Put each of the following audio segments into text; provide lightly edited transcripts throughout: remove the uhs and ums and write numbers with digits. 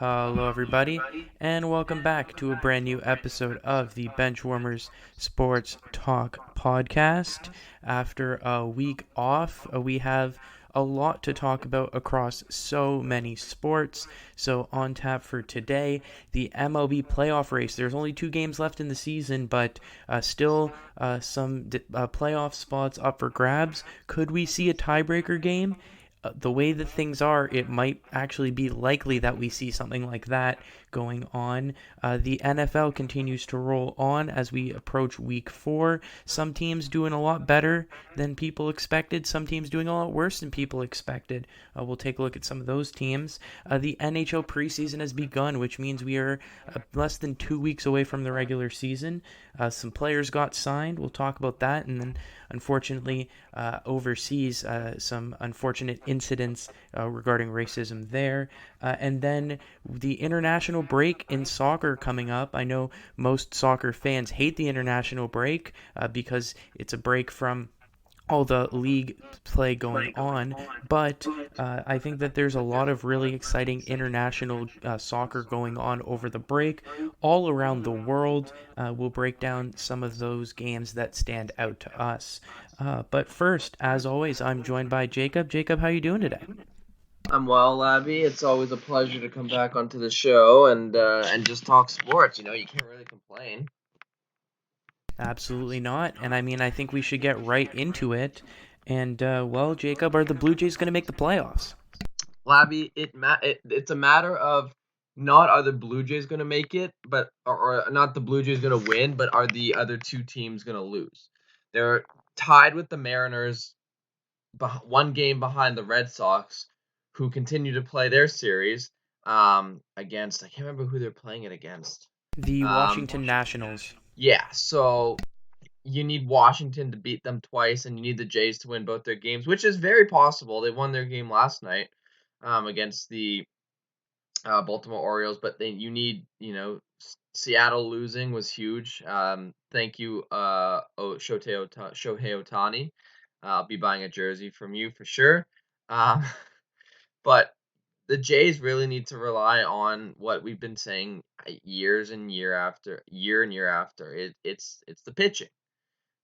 Hello, everybody, and welcome back to a brand new episode of the Benchwarmers Sports Talk podcast. After a week off, we have a lot to talk about across so many sports. So, on tap for today, the MLB Playoff Race. There's only 2 games left in the season, but still some playoff spots up for grabs. Could we see a tiebreaker game? The way that things are, it might actually be likely that we see something like that going on. The NFL continues to roll on as we approach week 4. Some teams doing a lot better than people expected. Some teams doing a lot worse than people expected. We'll take a look at some of those teams. The NHL preseason has begun, which means we are less than 2 weeks away from the regular season. Some players got signed. We'll talk about that. And then, unfortunately, overseas, some unfortunate incidents regarding racism there. And then the international break in soccer coming up. I know most soccer fans hate the international break because it's a break from all the league play going on, but I think that there's a lot of really exciting international soccer going on over the break all around the world. We'll break down some of those games that stand out to us. But first, as always, I'm joined by Jacob. Jacob, how you doing today? I'm well, Labi. It's always a pleasure to come back onto the show and just talk sports. You can't really complain. Absolutely not. And I mean, I think we should get right into it. And, well, Jacob, are the Blue Jays going to make the playoffs? Labi, it's a matter of not are the Blue Jays going to make it, but or not the Blue Jays going to win, but are the other two teams going to lose? They're tied with the Mariners, one game behind the Red Sox, who continue to play their series against. I can't remember who they're playing it against. The Washington Nationals. Yeah, so you need Washington to beat them twice, and you need the Jays to win both their games, which is very possible. They won their game last night against the Baltimore Orioles, but then you need, Seattle losing was huge. Thank you, Shohei Ohtani. I'll be buying a jersey from you for sure. Um, but the Jays really need to rely on what we've been saying years and year after year and year after. It's the pitching.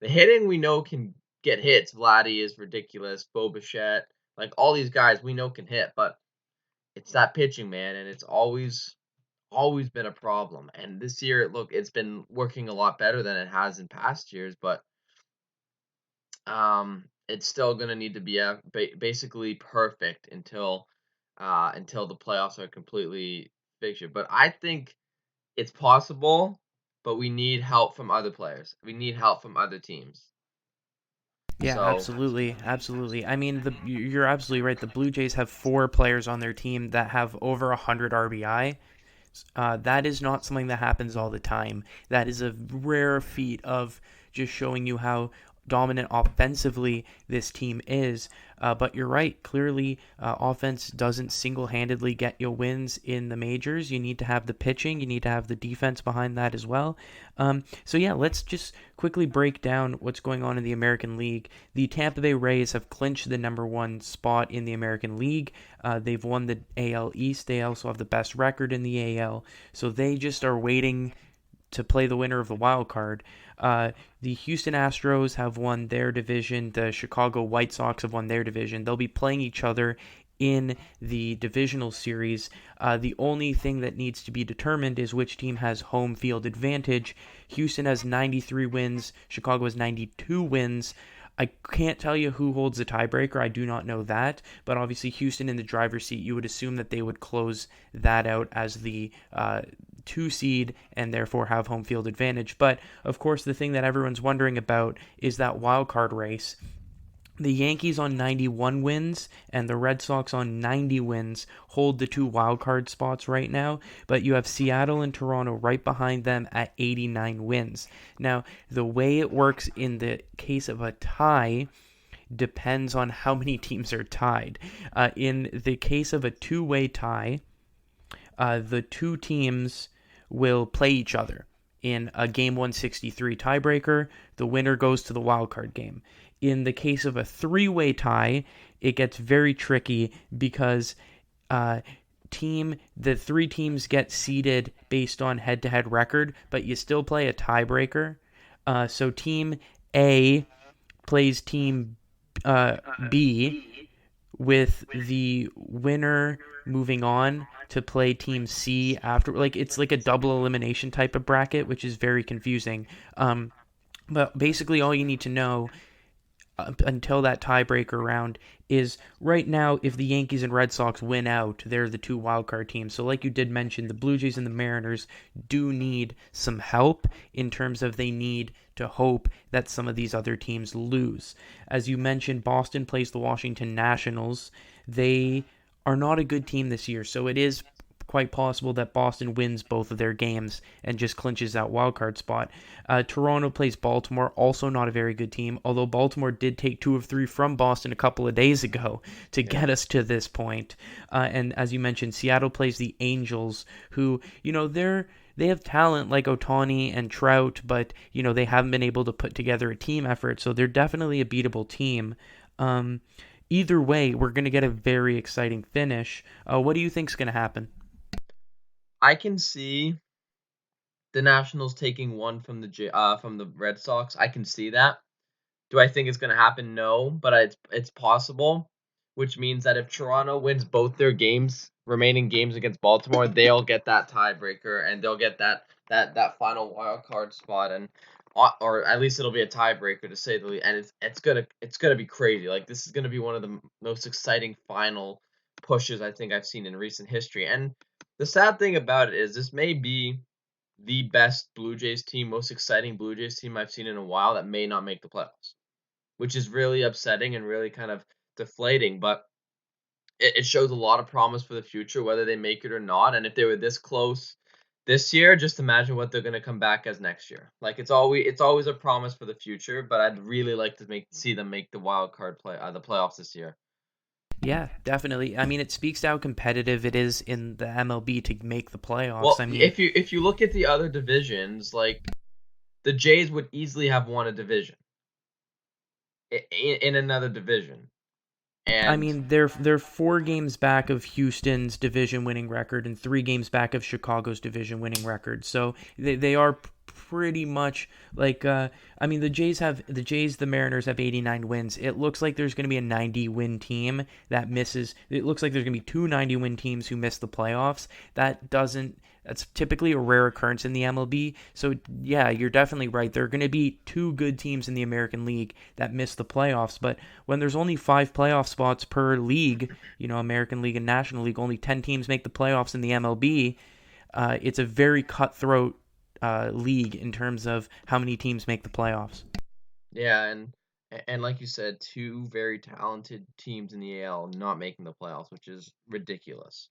The hitting we know can get hits. Vladdy is ridiculous. Bo Bichette, like all these guys we know can hit, but it's that pitching, man, and it's always been a problem. And this year, look, it's been working a lot better than it has in past years, but it's still gonna need to be basically perfect until the playoffs are completely fixtured. But I think it's possible, but we need help from other players. We need help from other teams. Yeah, So absolutely, absolutely. I mean, you're absolutely right. The Blue Jays have 4 players on their team that have over 100 RBI. That is not something that happens all the time. That is a rare feat of just showing you how dominant offensively this team is. But you're right. Clearly, offense doesn't single-handedly get you wins in the majors. You need to have the pitching. You need to have the defense behind that as well. So yeah, let's just quickly break down what's going on in the American League. The Tampa Bay Rays have clinched the #1 spot in the American League. They've won the AL East. They also have the best record in the AL. So they just are waiting to play the winner of the wild card. The Houston Astros have won their division. The Chicago White Sox have won their division. They'll be playing each other in the divisional series. The only thing that needs to be determined is which team has home field advantage. Houston has 93 wins. Chicago has 92 wins. I can't tell you who holds the tiebreaker. I do not know that. But obviously, Houston in the driver's seat, you would assume that they would close that out as the 2 seed and therefore have home field advantage. But, of course, the thing that everyone's wondering about is that wild card race. The Yankees on 91 wins and the Red Sox on 90 wins hold the 2 wildcard spots right now, but you have Seattle and Toronto right behind them at 89 wins. Now, the way it works in the case of a tie depends on how many teams are tied. In the case of a 2-way tie, the 2 teams will play each other in a Game 163 tiebreaker. The winner goes to the wildcard game. In the case of a 3-way tie, it gets very tricky because the three teams get seeded based on head-to-head record, but you still play a tiebreaker. So Team A plays Team B, with the winner moving on to play Team C after. Like, it's like a double elimination type of bracket, which is very confusing. But basically, all you need to know until that tiebreaker round is right now, if the Yankees and Red Sox win out, they're the two wildcard teams. So like you did mention, the Blue Jays and the Mariners do need some help in terms of they need to hope that some of these other teams lose. As you mentioned, Boston plays the Washington Nationals. They are not a good team this year, so it is quite possible that Boston wins both of their games and just clinches that wildcard spot. Toronto plays Baltimore, also not a very good team, although Baltimore did take 2 of 3 from Boston a couple of days ago to get us to this point. And as you mentioned, Seattle plays the Angels, who, they have talent like Ohtani and Trout, but, they haven't been able to put together a team effort, so they're definitely a beatable team. Either way, we're going to get a very exciting finish. What do you think is going to happen? I can see the Nationals taking one from the Red Sox. I can see that. Do I think it's going to happen? No, but it's possible, which means that if Toronto wins both their remaining games against Baltimore, they'll get that tiebreaker and they'll get that final wild card spot, and or at least it'll be a tiebreaker to say the least. And it's gonna be crazy. Like, this is gonna be one of the most exciting final pushes I think I've seen in recent history. And the sad thing about it is this may be the best Blue Jays team, most exciting Blue Jays team I've seen in a while that may not make the playoffs, which is really upsetting and really kind of deflating. But it shows a lot of promise for the future, whether they make it or not. And if they were this close this year, just imagine what they're going to come back as next year. Like, it's always a promise for the future. But I'd really like to see them make the wild card the playoffs this year. Yeah, definitely. I mean, it speaks to how competitive it is in the MLB to make the playoffs. Well, I mean, if you look at the other divisions, like, the Jays would easily have won a division in another division. I And mean, they're 4 games back of Houston's division winning record and 3 games back of Chicago's division winning record. So they are pretty much like I mean, the the Mariners have 89 wins. It looks like there's going to be a 90 win team that misses. It looks like there's going to be 2 90 win teams who miss the playoffs. That's typically a rare occurrence in the MLB. So, yeah, you're definitely right. There are going to be 2 good teams in the American League that miss the playoffs. But when there's only 5 playoff spots per league, American League and National League, only 10 teams make the playoffs in the MLB. It's a very cutthroat league in terms of how many teams make the playoffs. yeah, and like you said, 2 very talented teams in the AL not making the playoffs, which is ridiculous.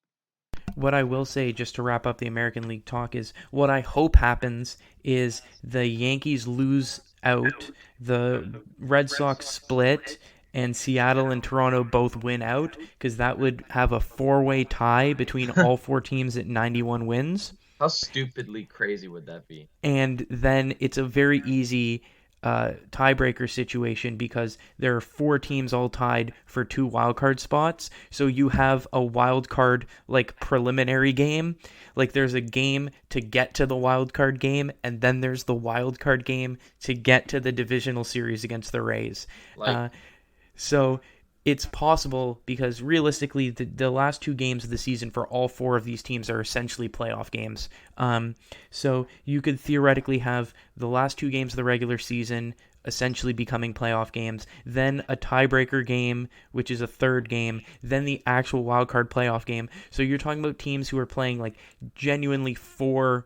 What I will say, just to wrap up the American League talk, is what I hope happens is the Yankees lose out, the Red Sox split, and Seattle and Toronto both win out, because that would have a 4-way tie between all 4 teams at 91 wins. How stupidly crazy would that be? And then it's a very easy tiebreaker situation because there are 4 teams all tied for 2 wildcard spots. So you have a wildcard like preliminary game. Like, there's a game to get to the wildcard game, and then there's the wildcard game to get to the divisional series against the Rays. So it's possible because realistically the last 2 games of the season for all 4 of these teams are essentially playoff games. So you could theoretically have the last 2 games of the regular season essentially becoming playoff games, then a tiebreaker game, which is a 3rd game, then the actual wildcard playoff game. So you're talking about teams who are playing like genuinely 4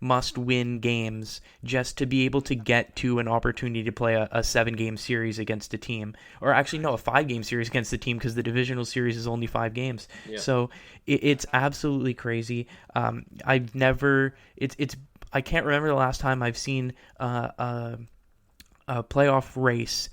must-win games just to be able to get to an opportunity to play a 7-game series against a team. Or actually, no, a 5-game series against the team because the divisional series is only 5 games. Yeah. So it's absolutely crazy. I can't remember the last time I've seen a playoff race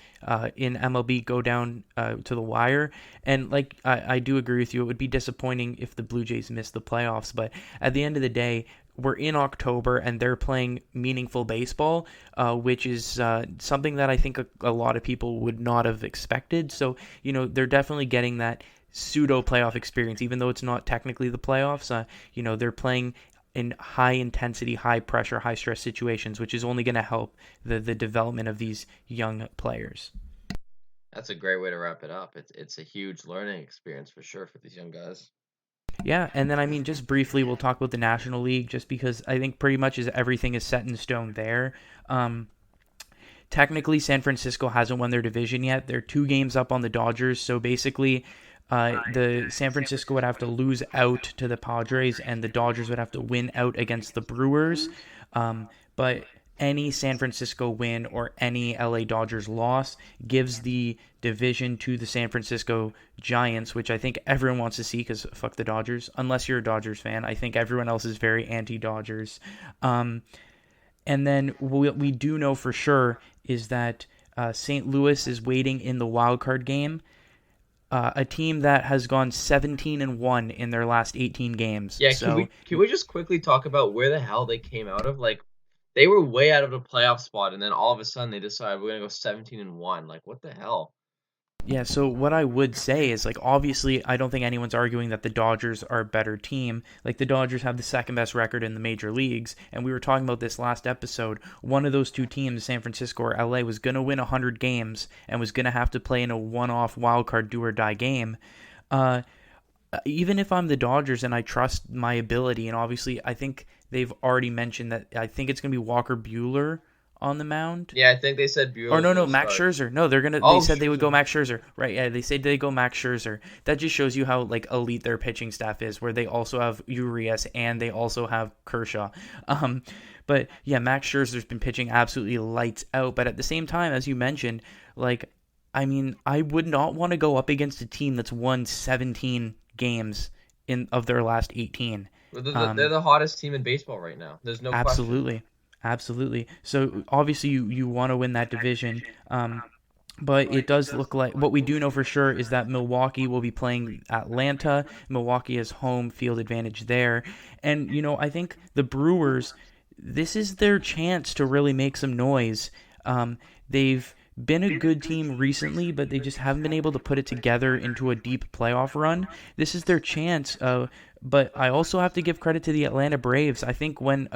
in MLB go down to the wire. And like I do agree with you, it would be disappointing if the Blue Jays missed the playoffs. But at the end of the day, we're in October and they're playing meaningful baseball, which is something that I think a lot of people would not have expected. So, they're definitely getting that pseudo playoff experience, even though it's not technically the playoffs. They're playing in high intensity, high pressure, high stress situations, which is only going to help the development of these young players. That's a great way to wrap it up. It's a huge learning experience for sure for these young guys. Yeah, and then I mean, just briefly, we'll talk about the National League, just because I think pretty much everything is set in stone there. Um, Technically, San Francisco hasn't won their division yet. They're 2 games up on the Dodgers, so basically, the San Francisco would have to lose out to the Padres, and the Dodgers would have to win out against the Brewers. But any San Francisco win or any LA Dodgers loss gives the division to the San Francisco Giants, which I think everyone wants to see because fuck the Dodgers. Unless you're a Dodgers fan, I think everyone else is very anti-Dodgers. And then what we do know for sure is that St. Louis is waiting in the wild card game. A team that has gone 17-1 in their last 18 games. Yeah, So can we just quickly talk about where the hell they came out of? Like they were way out of the playoff spot, and then all of a sudden they decided we're gonna go 17-1. Like what the hell? yeah, so what I would say is, like, obviously, I don't think anyone's arguing that the Dodgers are a better team. Like, the Dodgers have the second best record in the major leagues, and we were talking about this last episode. One of those two teams, San Francisco or LA, was going to win 100 games and was going to have to play in a one-off wildcard do-or-die game. Uh, Even if I'm the Dodgers and I trust my ability, and obviously, I think they've already mentioned that I think it's going to be Walker Buehler on the mound. Yeah, I think they said Or Bueller's no, gonna Max start. Scherzer. No, they're gonna. They Oh, said they would Scherzer. go Max Scherzer. Right? Yeah, they said they go Max Scherzer. That just shows you how like elite their pitching staff is, where they also have Urias and they also have Kershaw. Um, but yeah, Max Scherzer's been pitching absolutely lights out. But at the same time, as you mentioned, like I mean, I would not want to go up against a team that's won 17 games in of their last 18. They're the hottest team in baseball right now. There's no question. Absolutely. Absolutely. So obviously you want to win that division. But it does look like what we do know for sure is that Milwaukee will be playing Atlanta. Milwaukee has home field advantage there. And, I think the Brewers, this is their chance to really make some noise. They've been a good team recently, but they just haven't been able to put it together into a deep playoff run. This is their chance. But I also have to give credit to the Atlanta Braves. I think when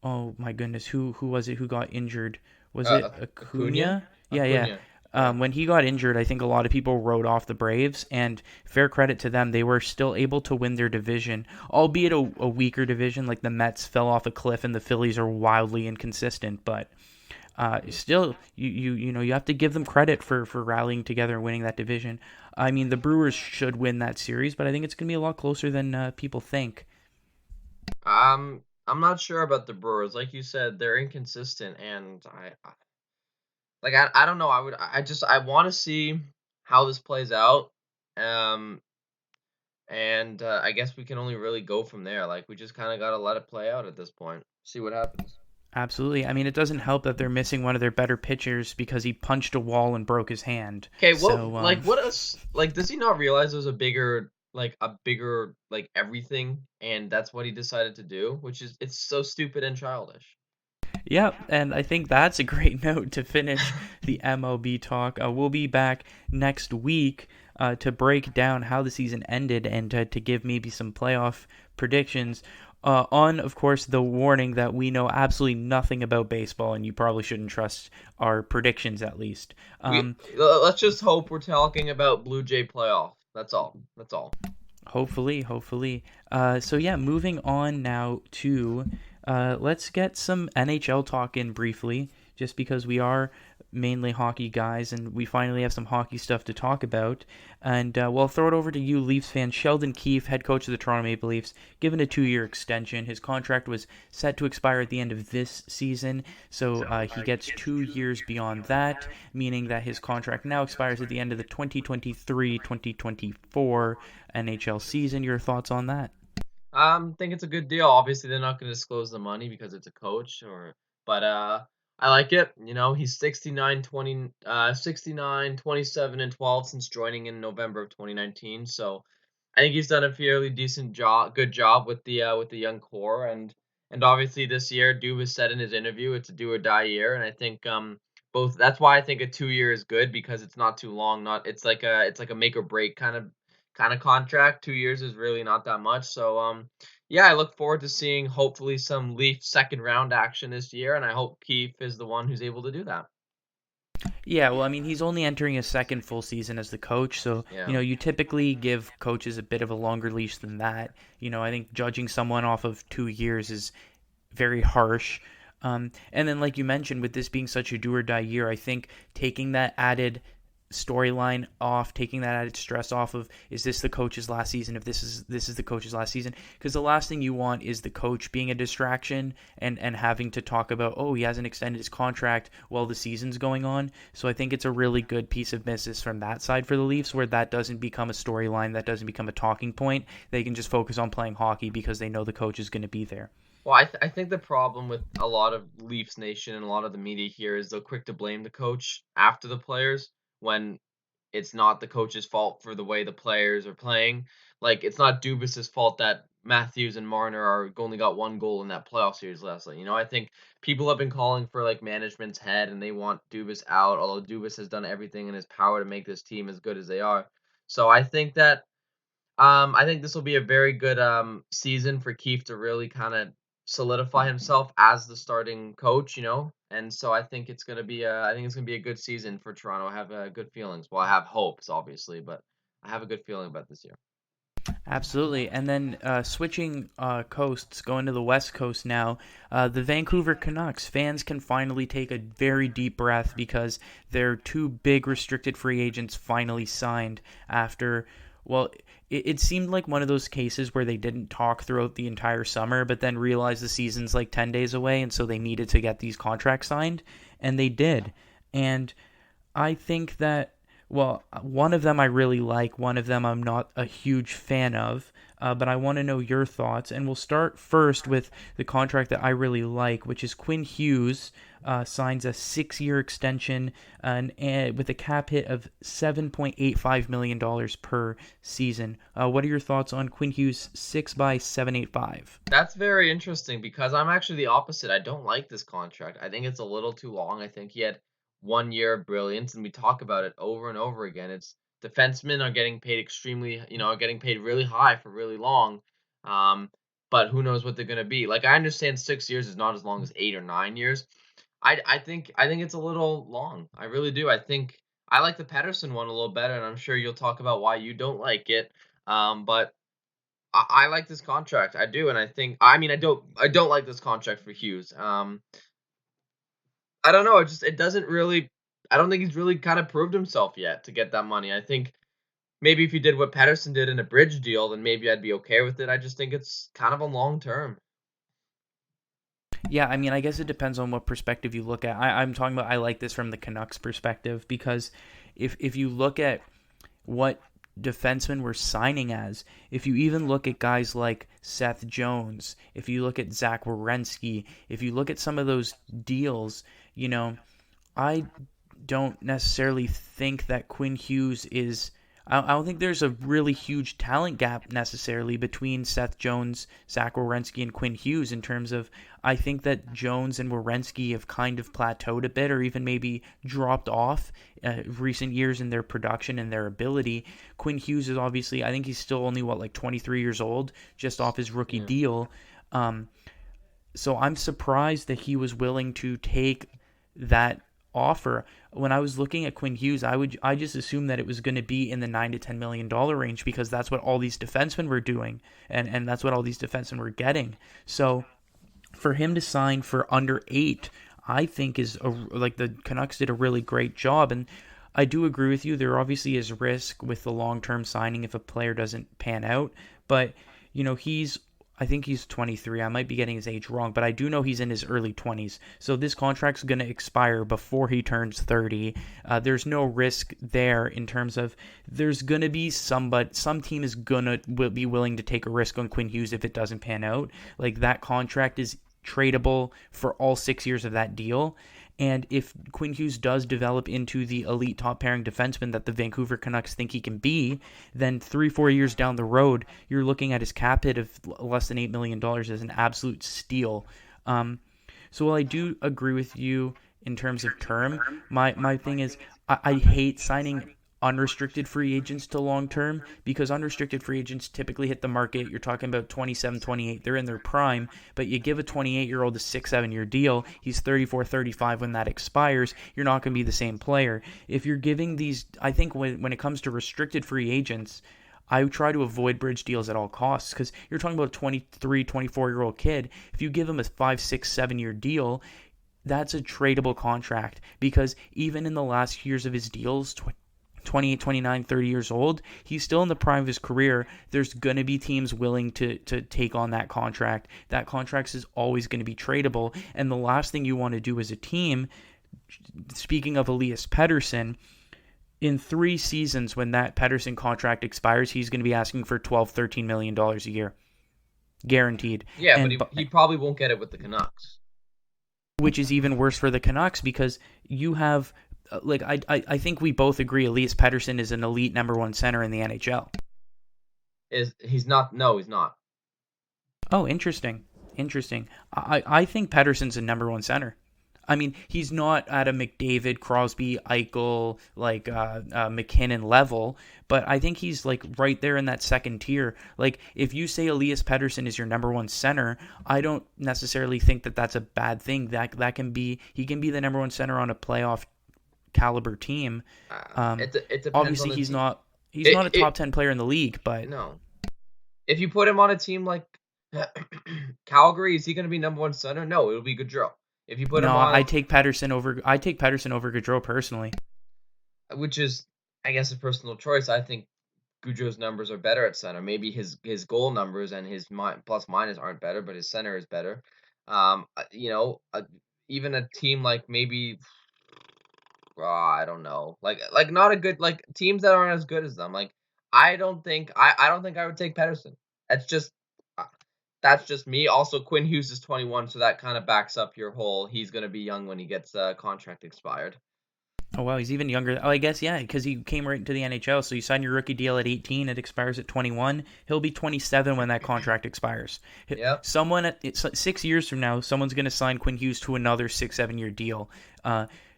oh my goodness, who was it who got injured? Was it Acuna? Acuna? Yeah, yeah. Acuna. Yeah. When he got injured, I think a lot of people wrote off the Braves, and fair credit to them, they were still able to win their division, albeit a weaker division. Like the Mets fell off a cliff, and the Phillies are wildly inconsistent. But still, you have to give them credit for rallying together and winning that division. I mean, the Brewers should win that series, but I think it's going to be a lot closer than people think. I'm not sure about the Brewers. Like you said, they're inconsistent, and I don't know. I want to see how this plays out. Um, and I guess we can only really go from there. Like we just kind of gotta let it play out at this point. See what happens. Absolutely. I mean, it doesn't help that they're missing one of their better pitchers because he punched a wall and broke his hand. Okay, So, what else? Like, does he not realize there's a bigger like everything, and that's what he decided to do, which is it's so stupid and childish. yeah, and I think that's a great note to finish the MLB talk. We'll be back next week to break down how the season ended and to give maybe some playoff predictions. On, of course, the warning that we know absolutely nothing about baseball, and you probably shouldn't trust our predictions at least. Let's just hope we're talking about Blue Jay playoff. That's all. That's all. Hopefully, hopefully. So yeah, moving on now to let's get some NHL talk in briefly, just because we are mainly hockey guys and we finally have some hockey stuff to talk about. And we'll throw it over to you, Leafs fan. Sheldon Keefe, head coach of the Toronto Maple Leafs, given a 2-year extension. His contract was set to expire at the end of this season, so he gets 2 years beyond that, meaning that his contract now expires at the end of the 2023-2024 NHL season. Your thoughts on that? Think it's a good deal. Obviously, they're not going to disclose the money because it's a coach, but I like it. You know, he's 69, 27, and 12 since joining in November of 2019. So I think he's done a fairly good job with the young core, and obviously this year, Dubas said in his interview, it's a do or die year, and I think both. That's why I think a 2 year is good because it's not too long. Not it's like a make or break kind of contract. 2 years is really not that much. So yeah, I look forward to seeing hopefully some Leaf second round action this year, and I hope Keefe is the one who's able to do that. Yeah, well, I mean, he's only entering his second full season as the coach, so Yeah. you typically give coaches a bit of a longer leash than that. I think judging someone off of 2 years is very harsh. And then, like you mentioned, with this being such a do or die year, I think taking that added storyline off, taking that added stress off of, is this the coach's last season? If this is the coach's last season, because the last thing you want is the coach being a distraction and having to talk about, oh, he hasn't extended his contract while the season's going on. So I think it's a really good piece of business from that side for the Leafs, where that doesn't become a storyline, that doesn't become a talking point. They can just focus on playing hockey because they know the coach is going to be there. Well, I think the problem with a lot of Leafs Nation and a lot of the media here is they're quick to blame the coach after the players when it's not the coach's fault for the way the players are playing. Like, it's not Dubas's fault that Matthews and Marner are only got one goal in that playoff series last night. I think people have been calling for like management's head and they want Dubas out, although Dubas has done everything in his power to make this team as good as they are. So I think this will be a very good season for Keefe to really kind of solidify himself as the starting coach. And so I think it's gonna be a good season for Toronto. I have good feelings. Well, I have hopes, obviously, but I have a good feeling about this year. Absolutely. And then switching coasts, going to the West Coast now, the Vancouver Canucks fans can finally take a very deep breath because their two big restricted free agents finally signed after, well, it seemed like one of those cases where they didn't talk throughout the entire summer, but then realized the season's like 10 days away, and so they needed to get these contracts signed, and they did. And I think that, well, one of them I really like, one of them I'm not a huge fan of, but I want to know your thoughts. And we'll start first with the contract that I really like, which is Quinn Hughes signs a 6-year extension and with a cap hit of $7.85 million per season. What are your thoughts on Quinn Hughes 6 by 785? That's very interesting because I'm actually the opposite. I don't like this contract. I think it's a little too long. I think he had 1 year of brilliance, and we talk about it over and over again. It's defensemen are getting paid are getting paid really high for really long. Um, but who knows what they're gonna be? Like, I understand 6 years is not as long as 8 or 9 years. I think it's a little long. I really do. I think I like the Pedersen one a little better, and I'm sure you'll talk about why you don't like it. But I like this contract. I do, and I mean I don't like this contract for Hughes. I don't know. It doesn't really. I don't think he's really kind of proved himself yet to get that money. I think maybe if he did what Pedersen did in a bridge deal, then maybe I'd be okay with it. I just think it's kind of a long term. Yeah, I mean, I guess it depends on what perspective you look at. I'm talking about, I like this from the Canucks perspective because if you look at what defensemen we're signing as, if you even look at guys like Seth Jones, if you look at Zach Werenski, if you look at some of those deals, I don't necessarily think that Quinn Hughes is. I don't think there's a really huge talent gap necessarily between Seth Jones, Zach Werenski, and Quinn Hughes in terms of, I think that Jones and Werenski have kind of plateaued a bit or even maybe dropped off recent years in their production and their ability. Quinn Hughes is obviously, I think he's still only, like 23 years old, just off his rookie Yeah. deal. So I'm surprised that he was willing to take that offer. When I was looking at Quinn Hughes, I just assumed that it was going to be in the $9 to $10 million range because that's what all these defensemen were doing, and that's what all these defensemen were getting. So for him to sign for under 8, I think like the Canucks did a really great job. And I do agree with you. There obviously is risk with the long-term signing if a player doesn't pan out, but I think he's 23. I might be getting his age wrong, but I do know he's in his early 20s. So this contract's going to expire before he turns 30. There's no risk there in terms of there's going to be some team is going to be willing to take a risk on Quinn Hughes if it doesn't pan out. Like, that contract is tradable for all 6 years of that deal. And if Quinn Hughes does develop into the elite top pairing defenseman that the Vancouver Canucks think he can be, then 3-4 years down the road, you're looking at his cap hit of less than $8 million as an absolute steal. So while I do agree with you in terms of term. My thing is I hate signing unrestricted free agents to long term because unrestricted free agents typically hit the market. You're talking about 27, 28. They're in their prime, but you give a 28-year-old a 6-7 year deal. He's 34, 35 when that expires. You're not going to be the same player. If you're giving these, I think when it comes to restricted free agents, I try to avoid bridge deals at all costs because you're talking about a 23, 24-year-old kid. If you give him a 5, 6, 7 year deal, that's a tradable contract because even in the last years of his deals, 28, 29, 30 years old, he's still in the prime of his career. There's going to be teams willing to take on that contract. That contract is always going to be tradable. And the last thing you want to do as a team, speaking of Elias Pettersson, in 3 seasons when that Pettersson contract expires, he's going to be asking for $12, $13 million a year. Guaranteed. Yeah, And but he probably won't get it with the Canucks. which is even worse for the Canucks because you have I think we both agree Elias Pettersson is an elite number 1 center in the NHL. He's not? No, he's not. Oh, interesting. I think Pettersson's a number 1 center. I mean, he's not at a McDavid, Crosby, Eichel, McKinnon level, but I think he's like right there in that second tier. Like, if you say Elias Pettersson is your number 1 center, I don't necessarily think that that's a bad thing. That can be, he can be the number 1 center on a playoff caliber team. It depends. Obviously, on the he's team. not a top 10 player in the league, but No. If you put him on a team like Calgary, is he going to be number 1 center? No, it'll be Gaudreau. If you put him on, I take Pettersson over Gaudreau personally. Which is, I guess, a personal choice. I think Gaudreau's numbers are better at center. Maybe his goal numbers and his plus minus aren't better, but his center is better. Even a team like maybe, I don't know, like not a good, like teams that aren't as good as them. Like I don't think I would take Pettersson. That's just uh, that's just me. Also, Quinn Hughes is 21, so that kind of backs up your whole. He's gonna be young when he gets contract expired. Oh, wow, he's even younger. Oh, I guess, yeah, because he came right into the NHL. So you sign your rookie deal at 18, it expires at 21. He'll be 27 when that contract expires. Yep. 6 years from now, someone's going to sign Quinn Hughes to another 6-7 year deal.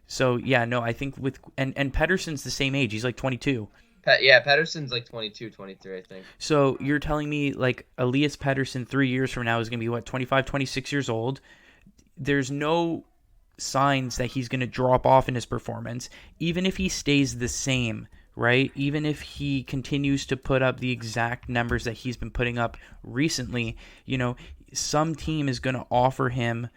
So, yeah, no, I think and Pettersson's the same age. He's like 22. Pettersson's like 22, 23, I think. So you're telling me, like, Elias Pettersson 3 years from now is going to be, what, 25, 26 years old? There's no signs that he's going to drop off in his performance, even if he stays the same, right? Even if he continues to put up the exact numbers that he's been putting up recently, some team is going to offer him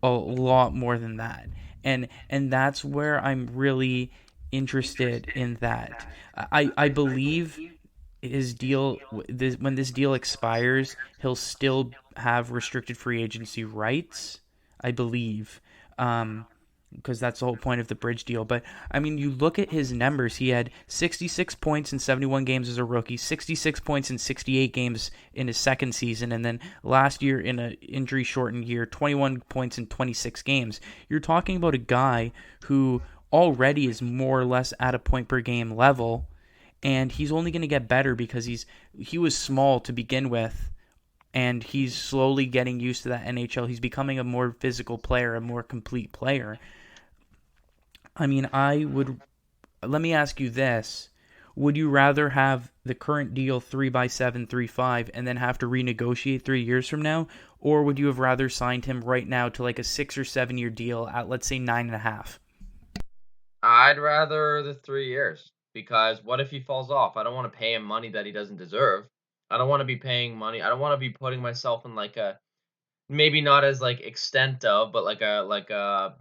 a lot more than that. And that's where I'm really interested in that. I believe his deal, when this deal expires, he'll still have restricted free agency rights, I believe. Because that's the whole point of the bridge deal. But, I mean, you look at his numbers. He had 66 points in 71 games as a rookie, 66 points in 68 games in his second season, and then last year in an injury-shortened year, 21 points in 26 games. You're talking about a guy who already is more or less at a point-per-game level, and he's only going to get better because he was small to begin with, and he's slowly getting used to that NHL. He's becoming a more physical player, a more complete player. I mean, let me ask you this. Would you rather have the current deal 3x7, 3-5, and then have to renegotiate 3 years from now? Or would you have rather signed him right now to like a 6 or 7 year deal at, let's say, 9.5? I'd rather the 3 years, because what if he falls off? I don't want to pay him money that he doesn't deserve. I don't want to be paying money. I don't want to be putting myself in like a, maybe not as like extent of, but like a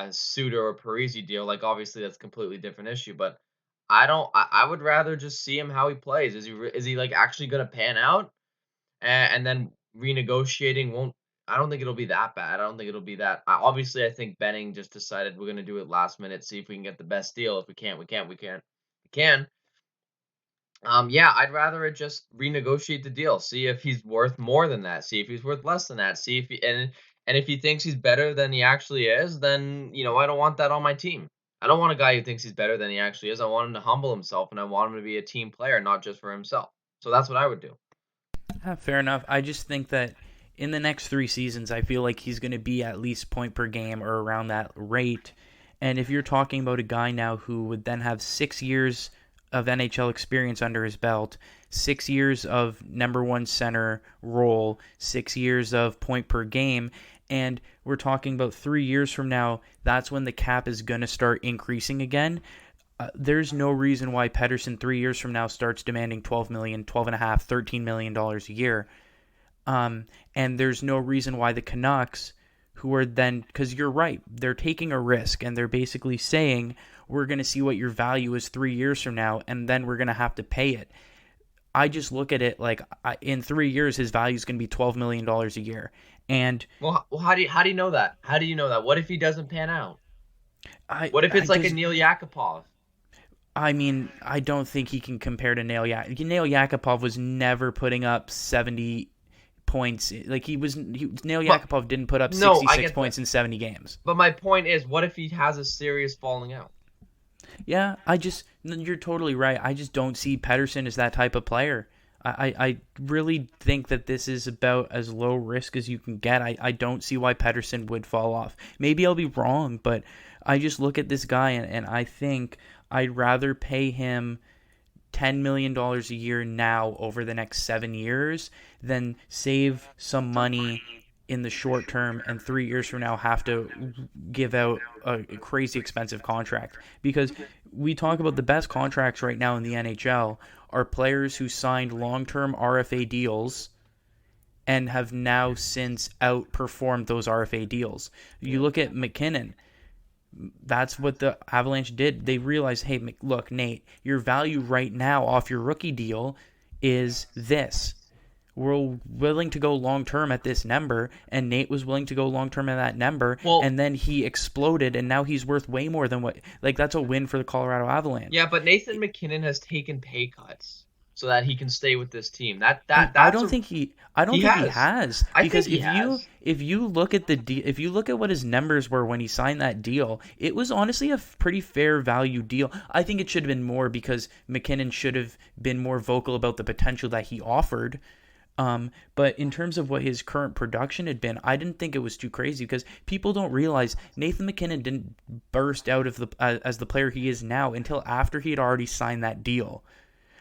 Suter or Parisi deal. Like obviously that's a completely different issue, but I don't. I would rather just see him how he plays. Is he like actually gonna pan out? And then renegotiating won't. I don't think it'll be that bad. I don't think it'll be that. Obviously, I think Benning just decided we're gonna do it last minute, see if we can get the best deal. If we can't, we can't. We can't. We can. Yeah, I'd rather it just renegotiate the deal. See if he's worth more than that. See if he's worth less than that. See if he, and if he thinks he's better than he actually is, then I don't want that on my team. I don't want a guy who thinks he's better than he actually is. I want him to humble himself, and I want him to be a team player, not just for himself. So that's what I would do. Fair enough. I just think that in the next 3 seasons, I feel like he's going to be at least point per game or around that rate. And if you're talking about a guy now who would then have 6 years of NHL experience under his belt, 6 years of number one center role, 6 years of point per game, and we're talking about 3 years from now, that's when the cap is going to start increasing again. There's no reason why Pettersson 3 years from now starts demanding $12 million, 12 and a half, $13 million a year. And there's no reason why the Canucks, who are then, because you're right, they're taking a risk and they're basically saying, we're going to see what your value is 3 years from now, and then we're going to have to pay it. I just look at it like in 3 years, his value is going to be $12 million a year. And Well, how do you know that? How do you know that? What if he doesn't pan out? What if I it's like a just, Neil Yakupov? I mean, I don't think he can compare to Nail Yakupov. Nail Yakupov was never putting up 70 points. Like Nail Yakupov didn't put up No, 66 points in 70 games. But my point is, what if he has a serious falling out? Yeah, you're totally right. I just don't see Pettersson as that type of player. I really think that this is about as low risk as you can get. I don't see why Pettersson would fall off. Maybe I'll be wrong, but I just look at this guy and I think I'd rather pay him $10 million a year now over the next 7 years than save some money in the short term and 3 years from now have to give out a crazy expensive contract. Because we talk about the best contracts right now in the NHL are players who signed long-term RFA deals and have now since outperformed those RFA deals. You look at McKinnon. That's what the Avalanche did. They realized, hey, look, Nate, your value right now off your rookie deal is this. We're willing to go long-term at this number, and Nate was willing to go long-term at that number, and then he exploded, and now he's worth way more than what... Like, that's a win for the Colorado Avalanche. Yeah, but Nathan McKinnon has taken pay cuts so that he can stay with this team. I don't think he has. Because if you look at if you look at what his numbers were when he signed that deal, it was honestly a pretty fair value deal. I think it should have been more because McKinnon should have been more vocal about the potential that he offered. But in terms of what his current production had been, I didn't think it was too crazy because people don't realize Nathan McKinnon didn't burst out of as the player he is now until after he had already signed that deal.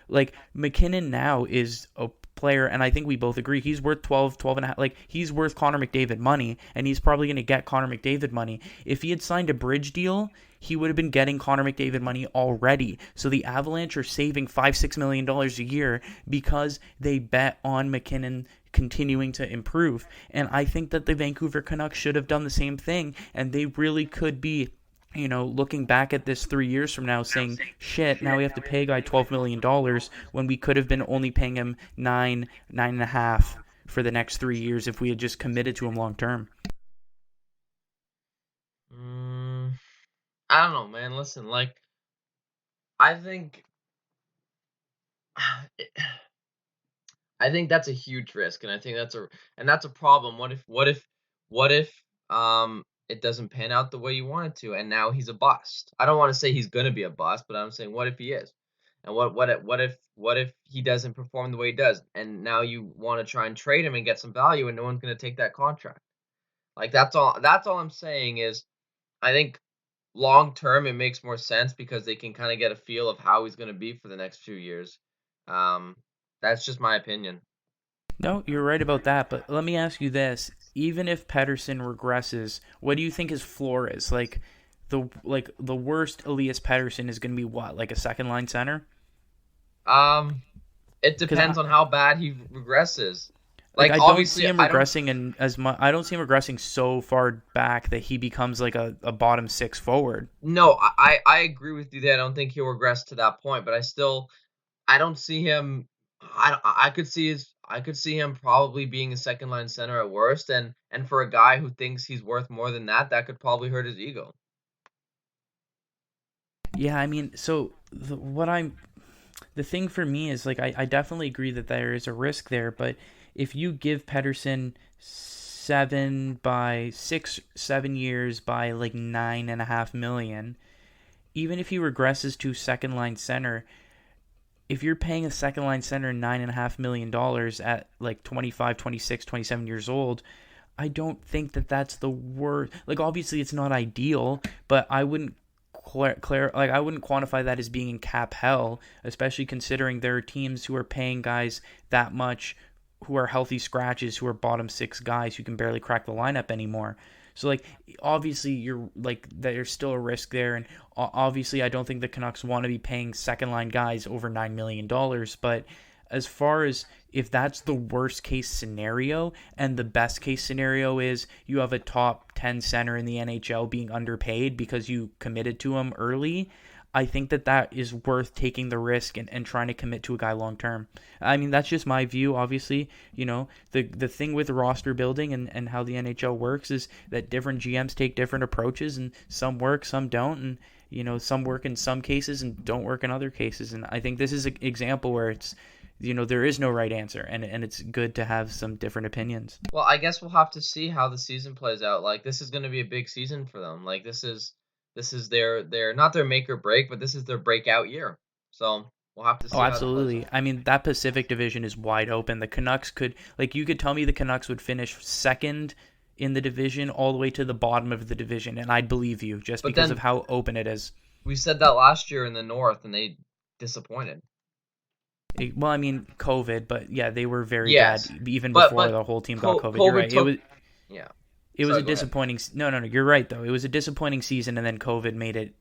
Like, McKinnon now is a player, and I think we both agree, he's worth 12 and a half. Like, he's worth Connor McDavid money, and he's probably going to get Connor McDavid money. If he had signed a bridge deal, he would have been getting Connor McDavid money already. So the Avalanche are saving $5-6 million a year because they bet on McKinnon continuing to improve. And I think that the Vancouver Canucks should have done the same thing, and they really could be, looking back at this 3 years from now saying, shit, now we have to pay a guy $12 million when we could have been only paying him nine and a half for the next 3 years if we had just committed to him long term. I don't know, man. Listen, I think I think that's a huge risk, and I think that's a problem. What if it doesn't pan out the way you want it to, and now he's a bust? I don't want to say he's gonna be a bust, but I'm saying what if he is, and what if he doesn't perform the way he does, and now you want to try and trade him and get some value, and no one's gonna take that contract. Like that's all. That's all I'm saying is, I think long term it makes more sense because they can kind of get a feel of how he's gonna be for the next few years. Um, that's just my opinion. No, you're right about that, but let me ask you this. Even if Pettersson regresses, what do you think his floor is? The worst Elias Pettersson is going to be what? Like a second line center? It depends on how bad he regresses. I don't see him regressing I don't see him regressing so far back that he becomes like a bottom six forward. No, I agree with you there. I don't think he'll regress to that point, but I don't see him. I could see him probably being a second line center at worst, and for a guy who thinks he's worth more than that, that could probably hurt his ego. Yeah, I mean, so the thing for me is like I definitely agree that there is a risk there, but if you give Pettersson 7 years by like $9.5 million, even if he regresses to second line center, if you're paying a second line center $9.5 million at like 25, 26, 27 years old, I don't think that that's the worst. Like, obviously, it's not ideal, but I wouldn't I wouldn't quantify that as being in cap hell, especially considering there are teams who are paying guys that much who are healthy scratches, who are bottom six guys who can barely crack the lineup anymore. So, like, obviously, you're like, there's still a risk there, and obviously, I don't think the Canucks want to be paying second line guys over $9 million. But as far as if that's the worst case scenario, and the best case scenario is you have a top 10 center in the NHL being underpaid because you committed to him early, I think that that is worth taking the risk and trying to commit to a guy long term. I mean, that's just my view. Obviously, the thing with roster building and how the NHL works is that different GMs take different approaches, and some work, some don't, and some work in some cases and don't work in other cases. And I think this is an example where it's there is no right answer, and it's good to have some different opinions. Well, I guess we'll have to see how the season plays out. Like, this is going to be a big season for them. Like, this is their not their make or break, but this is their breakout year. So we'll have to Oh, see how it plays absolutely. out. I mean, that Pacific Division is wide open. The Canucks could, like, you could tell me the Canucks would finish second in the division all the way to the bottom of the division, and I'd believe you just But because of then how open it is. we said that last year in the North, and they disappointed. Well, I mean, COVID, but yeah, they were very bad Yes, even but before but the whole team got COVID. You're COVID right. took. Yeah. It was Sorry, a go ahead. disappointing. No, no, no. You're right though. It was a disappointing season, and then COVID made it